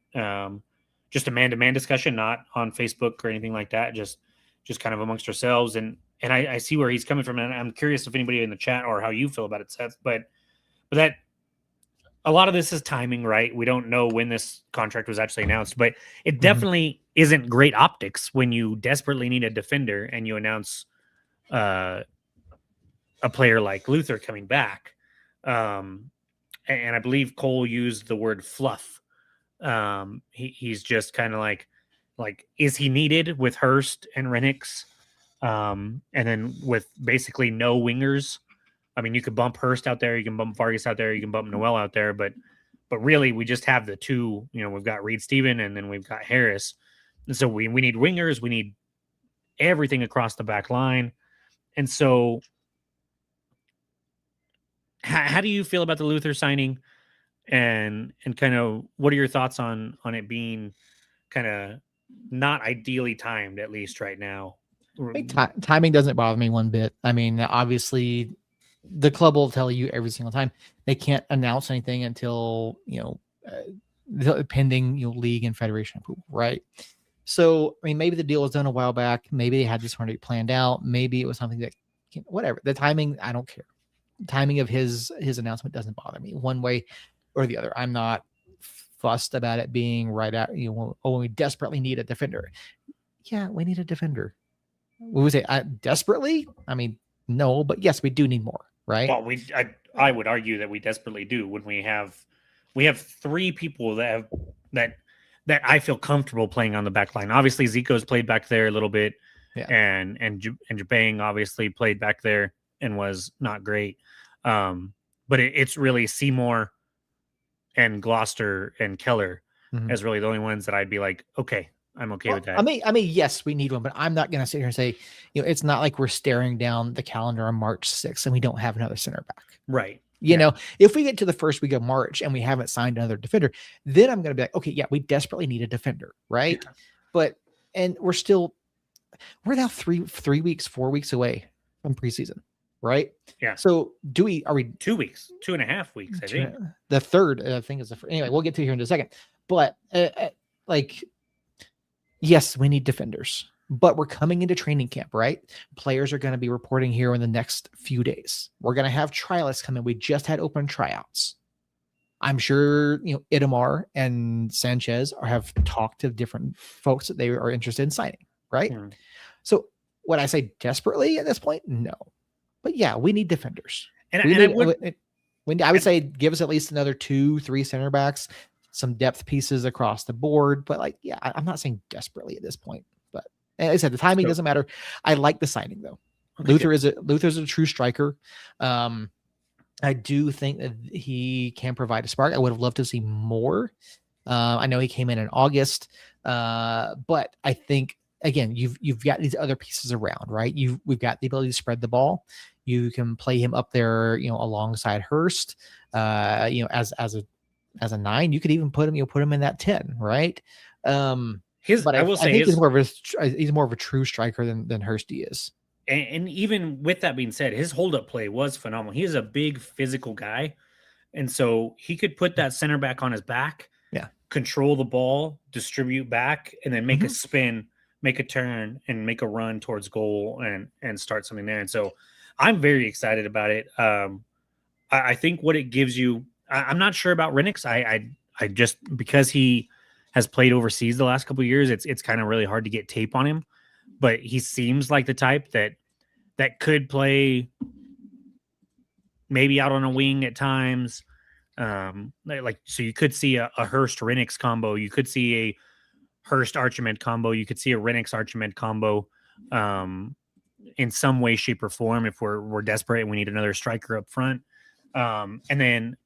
just a man-to-man discussion, not on Facebook or anything like that, just kind of amongst ourselves. And I see where he's coming from, and I'm curious if anybody in the chat or how you feel about it, Seth. But that a lot of this is timing, right? We don't know when this contract was actually announced, but it definitely isn't great optics when you desperately need a defender and you announce a player like Luther coming back. And I believe Cole used the word fluff. He's just kind of like, is he needed with Hurst and Renix? And then with basically no wingers. I mean, you could bump Hurst out there, you can bump Vargas out there, you can bump Noel out there, but really we just have the two. We've got Reed Steven and then we've got Harris, and so we need wingers, we need everything across the back line. And so, how do you feel about the Luther signing, and kind of what are your thoughts on it being kind of not ideally timed, at least right now? I mean, timing doesn't bother me one bit. I mean, obviously, the club will tell you every single time they can't announce anything until pending league and federation approval, right? So, I mean, maybe the deal was done a while back. Maybe they had this already planned out. Maybe it was something that, whatever. The timing, I don't care. Timing of his announcement doesn't bother me one way or the other. I'm not fussed about it being right at when we desperately need a defender. Yeah, we need a defender. We would say desperately. I mean, no, but yes, we do need more, right? Well, I would argue that we desperately do when we have 3 people that I feel comfortable playing on the back line. Obviously, Zico's played back there a little bit, and Jabang obviously played back there and was not great. But it's really Seymour and Gloucester and Keller as really the only ones that I'd be like, okay, I'm okay with that. I mean, yes, we need one, but I'm not going to sit here and say, it's not like we're staring down the calendar on March 6th and we don't have another center back. Right. You know, if we get to the first week of March and we haven't signed another defender, then I'm going to be like, okay, yeah, we desperately need a defender, right? Yeah. And we're now 4 weeks away from preseason, right? Yeah. So are we 2 weeks, 2.5 weeks? I think the third thing is anyway. We'll get to here in a second, but yes, we need defenders, but we're coming into training camp, right? Players are going to be reporting here in the next few days. We're going to have trialists come in. We just had open tryouts. I'm sure, Itamar and Sanchez have talked to different folks that they are interested in signing, right? Yeah. So would I say desperately at this point? No. But yeah, we need defenders. I would say give us at least another 2-3 center backs, some depth pieces across the board. But I'm not saying desperately at this point. But as I said, the timing doesn't matter. I like the signing though. Okay, Luther's a true striker. I do think that he can provide a spark. I would have loved to see more. I know he came in August, but I think again you've got these other pieces around, right? We've got the ability to spread the ball. You can play him up there, alongside Hurst, as a 9. You could even put him in that 10, right? I think he's more of a true striker than Hursty is. And even with that being said, his hold-up play was phenomenal. He is a big physical guy, and so he could put that center back on his back, control the ball, distribute back, and then make a spin, make a turn, and make a run towards goal and start something there. And so I'm very excited about it. I think what it gives you, I'm not sure about Renix. I just, because he has played overseas the last couple of years, it's kind of really hard to get tape on him. But he seems like the type that could play maybe out on a wing at times. So you could see a Hurst Renix combo. You could see a Hurst Archimed combo. You could see a Renix Archimed combo in some way, shape, or form if we're desperate and we need another striker up front. And then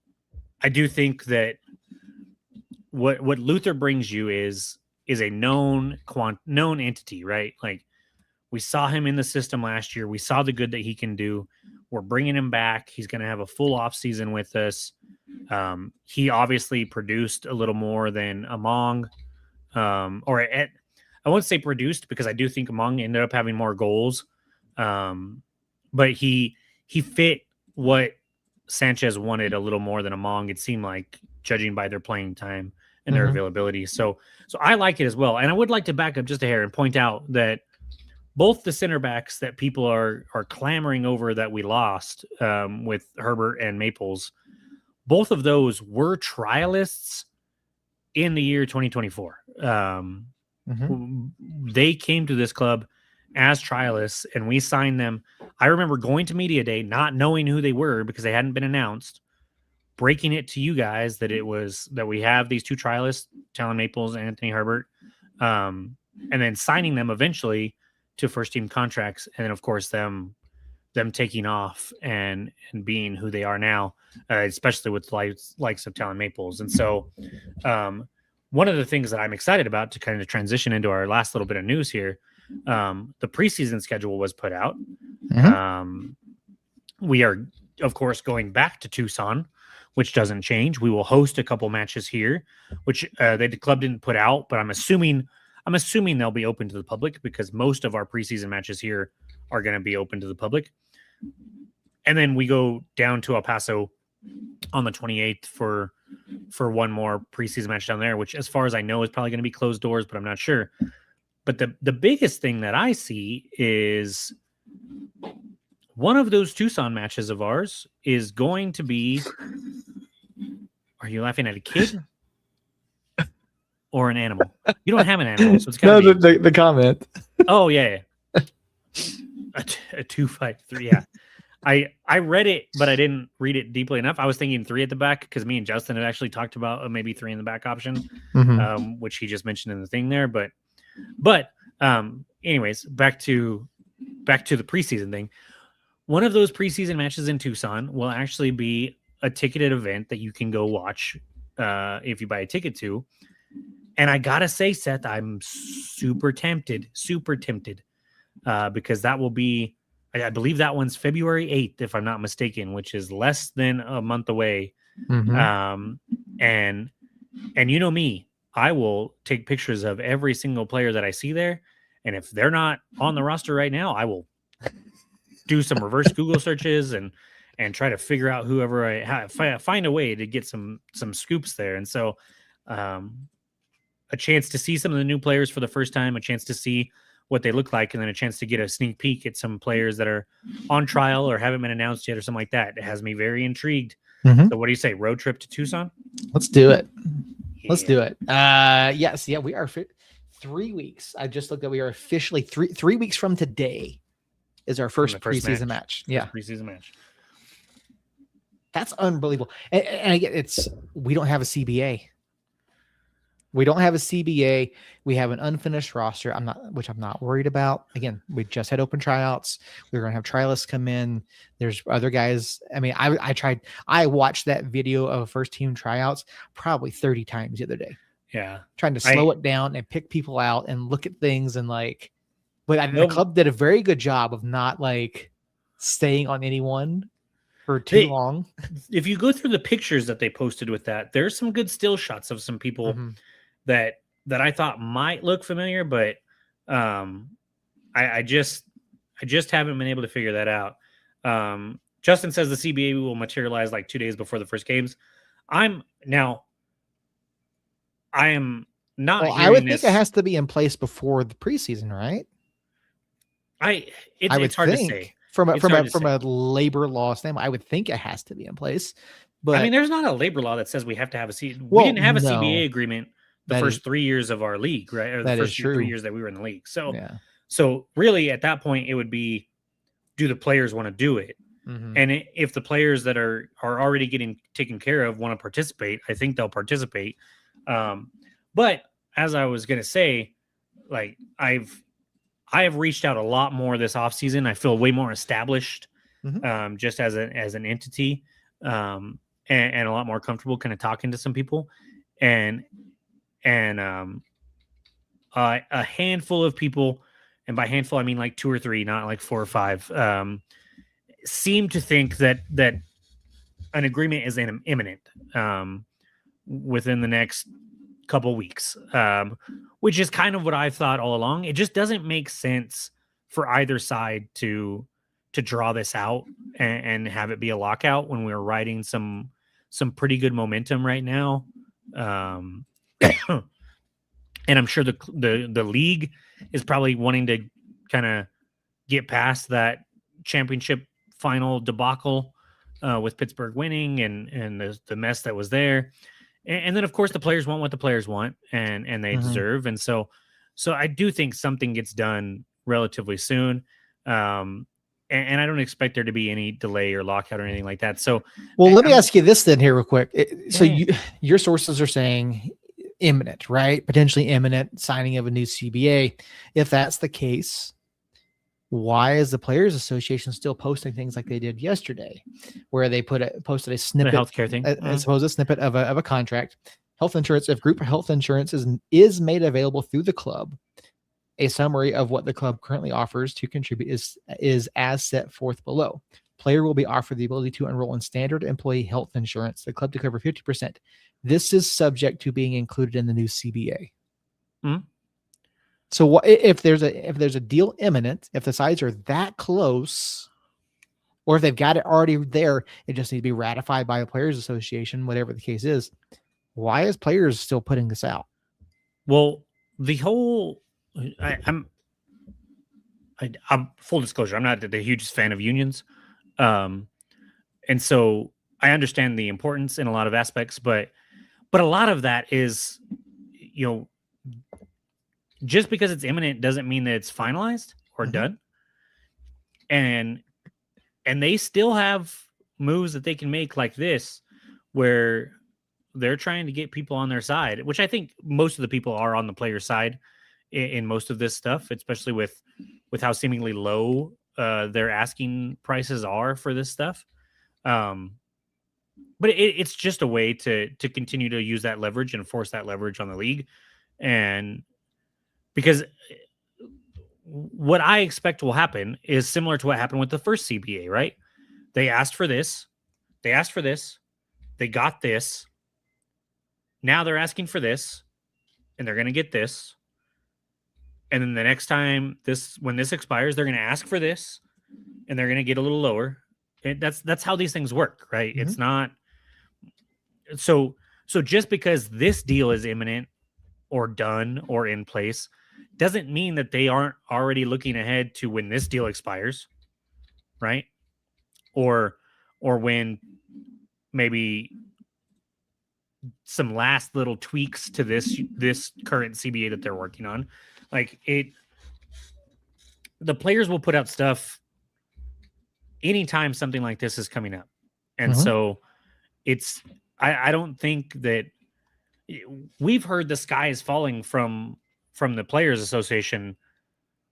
I do think that what Luther brings you is a known entity, right? Like we saw him in the system last year. We saw the good that he can do. We're bringing him back. He's going to have a full off season with us. He obviously produced a little more than Among, I won't say produced because I do think Among ended up having more goals. But he fit what Sanchez wanted a little more than Among. It seemed like, judging by their playing time and their availability. So I like it as well. And I would like to back up just a hair and point out that both the center backs that people are clamoring over that we lost with Herbert and Maples, both of those were trialists in the year 2024. They came to this club as trialists and we signed them. I remember going to media day, not knowing who they were because they hadn't been announced, breaking it to you guys that we have these 2 trialists, Talon Maples and Anthony Herbert, and then signing them eventually to first team contracts. And then of course them taking off and being who they are now, especially with likes of Talon Maples. And so one of the things that I'm excited about to kind of transition into our last little bit of news here, the preseason schedule was put out. We are, of course, going back to Tucson, which doesn't change. We will host a couple matches here, which the club didn't put out, but I'm assuming I'm assuming they'll be open to the public because most of our preseason matches here are going to be open to the public. And then we go down to El Paso on the 28th for one more preseason match down there, which as far as I know is probably going to be closed doors, but I'm not sure. But the biggest thing that I see is one of those Tucson matches of ours is going to be. Are you laughing at a kid or an animal? You don't have an animal, so it's got to be the comment. Oh yeah. A 253. Yeah. I read it, but I didn't read it deeply enough. I was thinking 3 at the back because me and Justin had actually talked about maybe 3 in the back option, which he just mentioned in the thing there. But anyways, back to the preseason thing. One of those preseason matches in Tucson will actually be a ticketed event that you can go watch if you buy a ticket to. And I gotta say, Seth, I'm super tempted because that will be, I believe that one's February 8th, if I'm not mistaken, which is less than a month away. And you know me, I will take pictures of every single player that I see there. And if they're not on the roster right now, I will do some reverse Google searches and try to figure out whoever I find a way to get some scoops there. And so a chance to see some of the new players for the first time, a chance to see what they look like, and then a chance to get a sneak peek at some players that are on trial or haven't been announced yet or something like that. It has me very intrigued. So what do you say? Road trip to Tucson? Let's do it. Yeah. Let's do it. Yes. Yeah, we are 3 weeks. I just looked at, we are officially 3 weeks from today is our first preseason match. Yeah. Preseason match. That's unbelievable. And again, we don't have a CBA. We don't have a CBA. We have an unfinished roster. Which I'm not worried about. Again, we just had open tryouts. We're going to have trialists come in. There's other guys. I mean, I watched that video of first team tryouts probably 30 times the other day. Yeah. Trying to slow it down and pick people out and look at things and the club did a very good job of not staying on anyone for too long. If you go through the pictures that they posted with that, there's some good still shots of some people that I thought might look familiar, but I just haven't been able to figure that out. Justin says the CBA will materialize 2 days before the first games. I am not. Well, I would think it has to be in place before the preseason, right? It's hard to say. From a labor law standpoint, I would think it has to be in place. But I mean, there's not a labor law that says we have to have a CBA. We didn't have a CBA agreement the first 3 years of our league, right? Or the first 3 years that we were in the league. So, so really at that point, it would be, do the players want to do it? And if the players that are already getting taken care of want to participate, I think they'll participate. But as I was going to say, I have reached out a lot more this offseason. I feel way more established just as an entity and a lot more comfortable kind of talking to some people. And a handful of people, and by handful, I mean 2 or 3, not 4 or 5, seem to think that an agreement is imminent within the next couple weeks, which is kind of what I've thought all along. It just doesn't make sense for either side to draw this out and have it be a lockout when we're riding some pretty good momentum right now. And I'm sure the league is probably wanting to kind of get past that championship final debacle with Pittsburgh winning and the mess that was there. And then, of course, the players want what the players want and they deserve. And so I do think something gets done relatively soon. And I don't expect there to be any delay or lockout or anything like that. So, well, let me ask you this then here real quick. Your sources are saying imminent, right? Potentially imminent signing of a new CBA. If that's the case, why is the Players Association still posting things like they did yesterday, where they posted a snippet, the healthcare thing, a supposed snippet of a contract, health insurance. If group health insurance is made available through the club, a summary of what the club currently offers to contribute is as set forth below. Player will be offered the ability to enroll in standard employee health insurance, the club to cover 50%. This is subject to being included in the new CBA. So what if there's a deal imminent, if the sides are that close, or if they've got it already there, it just needs to be ratified by a players association, whatever the case is. Why is players still putting this out? Well, the whole I'm full disclosure, I'm not the hugest fan of unions. And so I understand the importance in a lot of aspects, but a lot of that is, just because it's imminent doesn't mean that it's finalized or done. And they still have moves that they can make like this, where they're trying to get people on their side, which I think most of the people are on the player side in most of this stuff, especially with how seemingly low their asking prices are for this stuff. But it's just a way to continue to use that leverage and force that leverage on the league. And because what I expect will happen is similar to what happened with the first CBA, right? They asked for this. They asked for this. They got this. Now they're asking for this, and they're going to get this. And then the next time when this expires, they're going to ask for this, and they're going to get a little lower. And that's how these things work, right? It's not so just because this deal is imminent or done or in place doesn't mean that they aren't already looking ahead to when this deal expires, right? Or when maybe some last little tweaks to this current CBA that they're working on. Like the players will put out stuff anytime something like this is coming up. And so I don't think that we've heard the sky is falling from the Players Association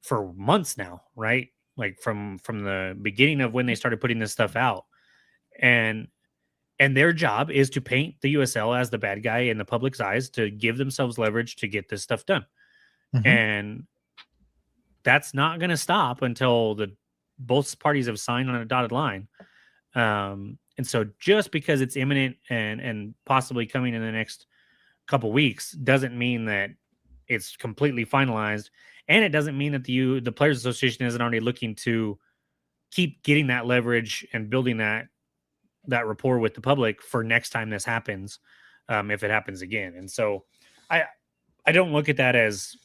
for months now, right? Like from the beginning of when they started putting this stuff out. And their job is to paint the USL as the bad guy in the public's eyes, to give themselves leverage to get this stuff done. And that's not going to stop until both parties have signed on a dotted line. And so just because it's imminent and possibly coming in the next couple weeks doesn't mean that it's completely finalized. And it doesn't mean that the Players Association isn't already looking to keep getting that leverage and building that rapport with the public for next time this happens, if it happens again. And so I don't look at that as,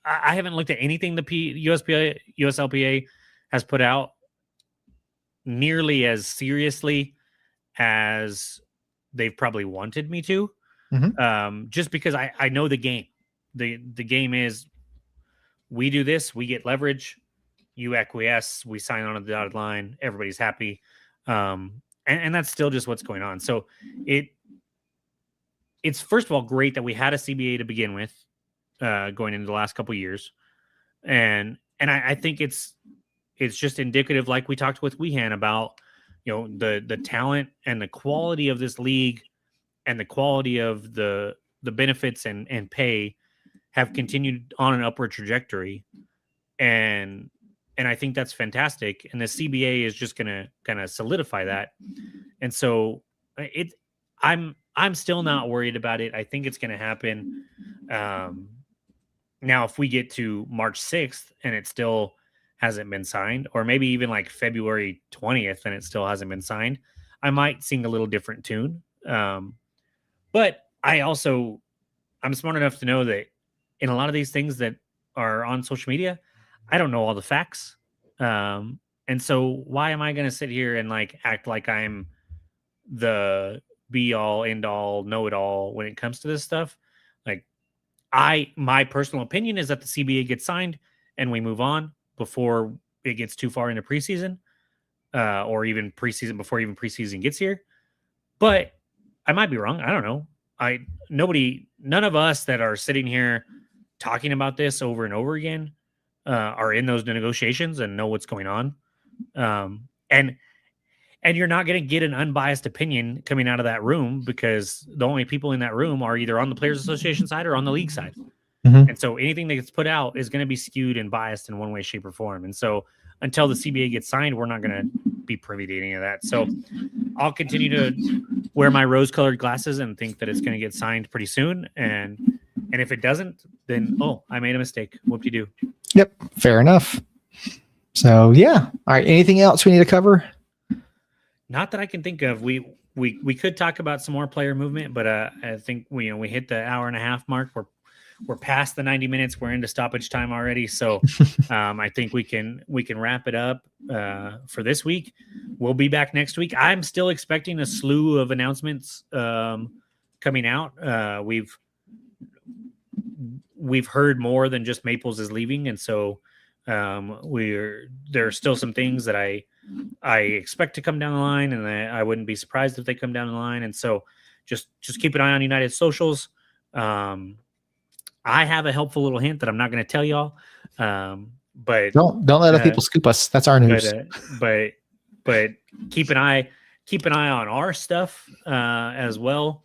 I haven't looked at anything the USLPA has put out nearly as seriously as they've probably wanted me to, just because I know the game. The game is, we do this, we get leverage, you acquiesce, we sign on the dotted line, everybody's happy. And that's still just what's going on. So it's first of all great that we had a CBA to begin with, going into the last couple of years. And I think it's just indicative, like we talked with Weehan about, the talent and the quality of this league and the quality of the benefits and pay have continued on an upward trajectory. And I think that's fantastic. And the CBA is just going to kind of solidify that. And so I'm still not worried about it. I think it's going to happen. Now, if we get to March 6th and it still hasn't been signed, or maybe even like February 20th and it still hasn't been signed, I might sing a little different tune. But I'm smart enough to know that in a lot of these things that are on social media, I don't know all the facts. And so why am I going to sit here and act like I'm the be all, end all, know it all when it comes to this stuff? My personal opinion is that the CBA gets signed and we move on before it gets too far into preseason, or even preseason, before even preseason gets here. But I might be wrong. I don't know. None of us that are sitting here talking about this over and over again are in those negotiations and know what's going on. And you're not going to get an unbiased opinion coming out of that room, because the only people in that room are either on the Players Association side or on the league side. And so anything that gets put out is going to be skewed and biased in one way, shape, or form. And so until the CBA gets signed, we're not going to be privy to any of that. So I'll continue to wear my rose-colored glasses and think that it's going to get signed pretty soon. And if it doesn't, then I made a mistake. Whoop-de-doo. Yep, fair enough. So yeah, all right. Anything else we need to cover? Not that I can think of. We could talk about some more player movement, but I think we hit the hour and a half mark. We're past the 90 minutes. We're into stoppage time already. So I think we can wrap it up for this week. We'll be back next week. I'm still expecting a slew of announcements coming out. We've heard more than just Maples is leaving, and so there are still some things that I expect to come down the line, and I wouldn't be surprised if they come down the line. And so just keep an eye on United socials. I have a helpful little hint that I'm not going to tell y'all, but Don't let other people scoop us. That's our news. But keep an eye on our stuff as well.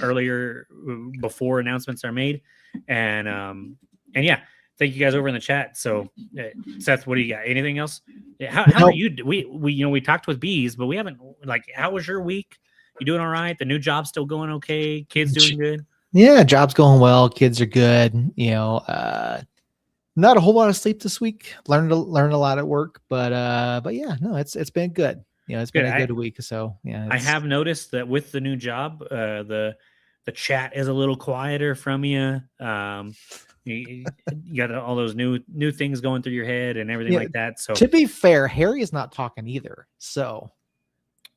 Earlier before announcements are made, and yeah, thank you guys over in the chat. So Seth, what do you got? Anything else? How are you? We talked with bees, but we haven't how was your week? You doing all right? The new job's still going okay? Kids doing good? Yeah, job's going well. Kids are good. Not a whole lot of sleep this week. Learned a lot at work, but yeah, no, it's been good. It's been a good week. So yeah, I have noticed that with the new job, the chat is a little quieter from you. You got all those new things going through your head and everything like that. So to be fair, Harry is not talking either. So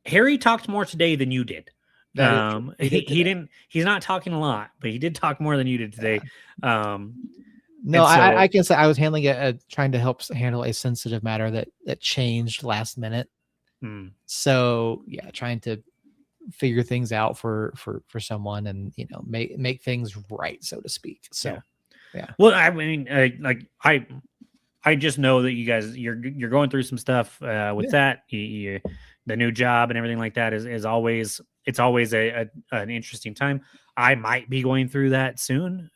Harry talked more today than you did. He didn't. He's not talking a lot, but he did talk more than you did today. Yeah. No, I can say I was handling trying to help handle a sensitive matter that changed last minute. So yeah, trying to figure things out for someone and make things right, so to speak. So yeah. Well, I mean, I just know that you guys you're going through some stuff with that. The new job and everything like that is always an interesting time. I might be going through that soon.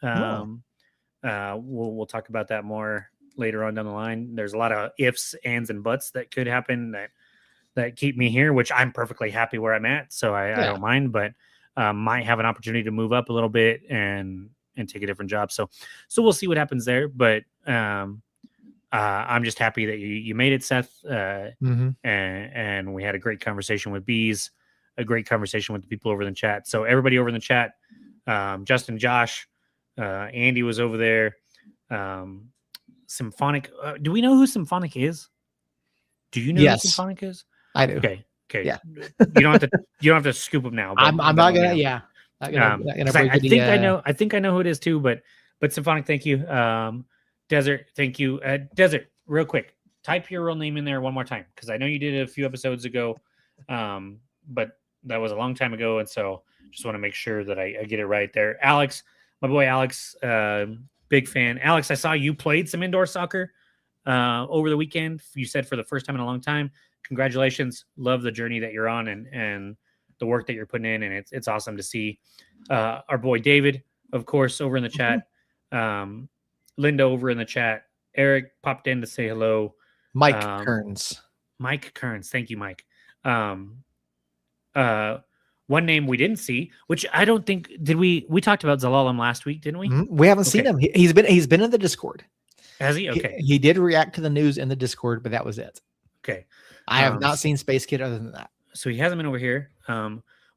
We'll talk about that more later on down the line. There's a lot of ifs, ands, and buts that could happen that keep me here, which I'm perfectly happy where I'm at. So I don't mind, but might have an opportunity to move up a little bit and take a different job. So we'll see what happens there. But I'm just happy that you made it, Seth. And we had a great conversation with bees, a great conversation with the people over in the chat. So everybody over in the chat, Justin, Josh, Andy was over there. Symphonic. Do we know who Symphonic is? Do you know who Symphonic is? I do. Okay. Yeah. You don't have to scoop them now. I'm not gonna. Yeah. I think I know who it is too. But Symphonic, thank you. Desert, thank you. Desert, real quick, type your real name in there one more time because I know you did it a few episodes ago, but that was a long time ago, and so just want to make sure that I get it right there. Alex, my boy Alex, big fan. Alex, I saw you played some indoor soccer over the weekend. You said for the first time in a long time. Congratulations. Love the journey that you're on and the work that you're putting in, and it's awesome to see. Our boy David, of course, over in the chat. Linda over in the chat. Eric popped in to say hello. Mike Kearns. Mike Kearns. Thank you, Mike. One name we didn't see, which I don't think we talked about Zalalem last week, didn't we? We haven't seen him. He's been in the Discord. Has he? Okay. He did react to the news in the Discord, but that was it. Okay. I have not seen Space Kid other than that. So he hasn't been over here.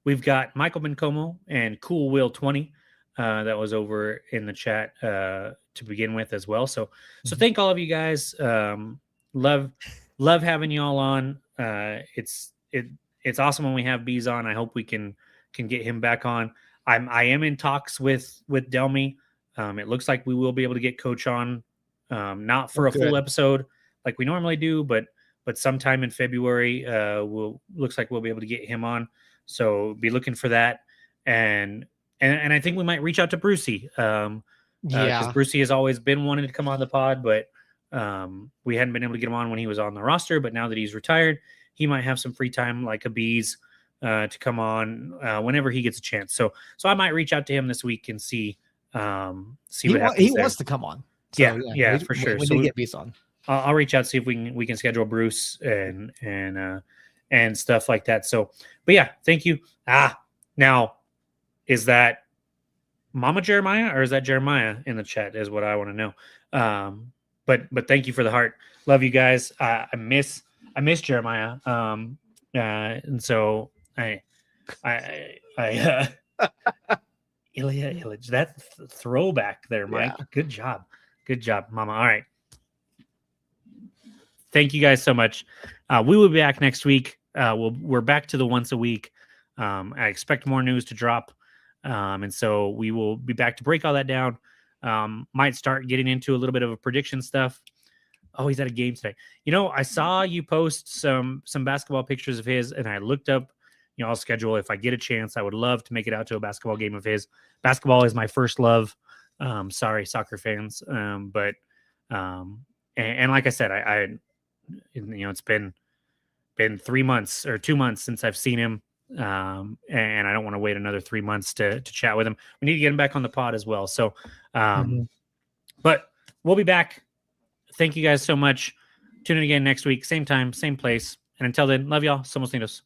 We've got Michael Bencomo and Cool Will 20 that was over in the chat to begin with as well. So thank all of you guys. Love having you all on. It's awesome when we have Bees on. I hope we can get him back on. I am in talks with Delmy. It looks like we will be able to get Coach on, not for a full episode like we normally do, but sometime in February, looks like we'll be able to get him on. So be looking for that. And I think we might reach out to Brucey. Because Brucey has always been wanting to come on the pod, but we hadn't been able to get him on when he was on the roster. But now that he's retired, he might have some free time like a Bees to come on whenever he gets a chance. So I might reach out to him this week and see what happens. He wants to come on. So, yeah, for sure. We need to get Bees on. I'll reach out, see if we can schedule Bruce and stuff like that. So, but yeah, thank you. Now, is that Mama Jeremiah, or is that Jeremiah in the chat? Is what I want to know. But thank you for the heart. Love you guys. I miss Jeremiah. And so I Ilya Illich, that throwback there, Mike. Yeah. Good job, Mama. All right. Thank you guys so much. We will be back next week. We're back to the once a week. I expect more news to drop. And so we will be back to break all that down. Might start getting into a little bit of a prediction stuff. Oh, he's at a game today. I saw you post some basketball pictures of his, and I looked up, I'll schedule. If I get a chance, I would love to make it out to a basketball game of his. Basketball is my first love. Sorry, soccer fans. But like I said, it's been 3 months or 2 months since I've seen him. And I don't want to wait another 3 months to chat with him. We need to get him back on the pod as well. So, but we'll be back. Thank you guys so much. Tune in again next week, same time, same place. And until then, love y'all. Somos Unidos.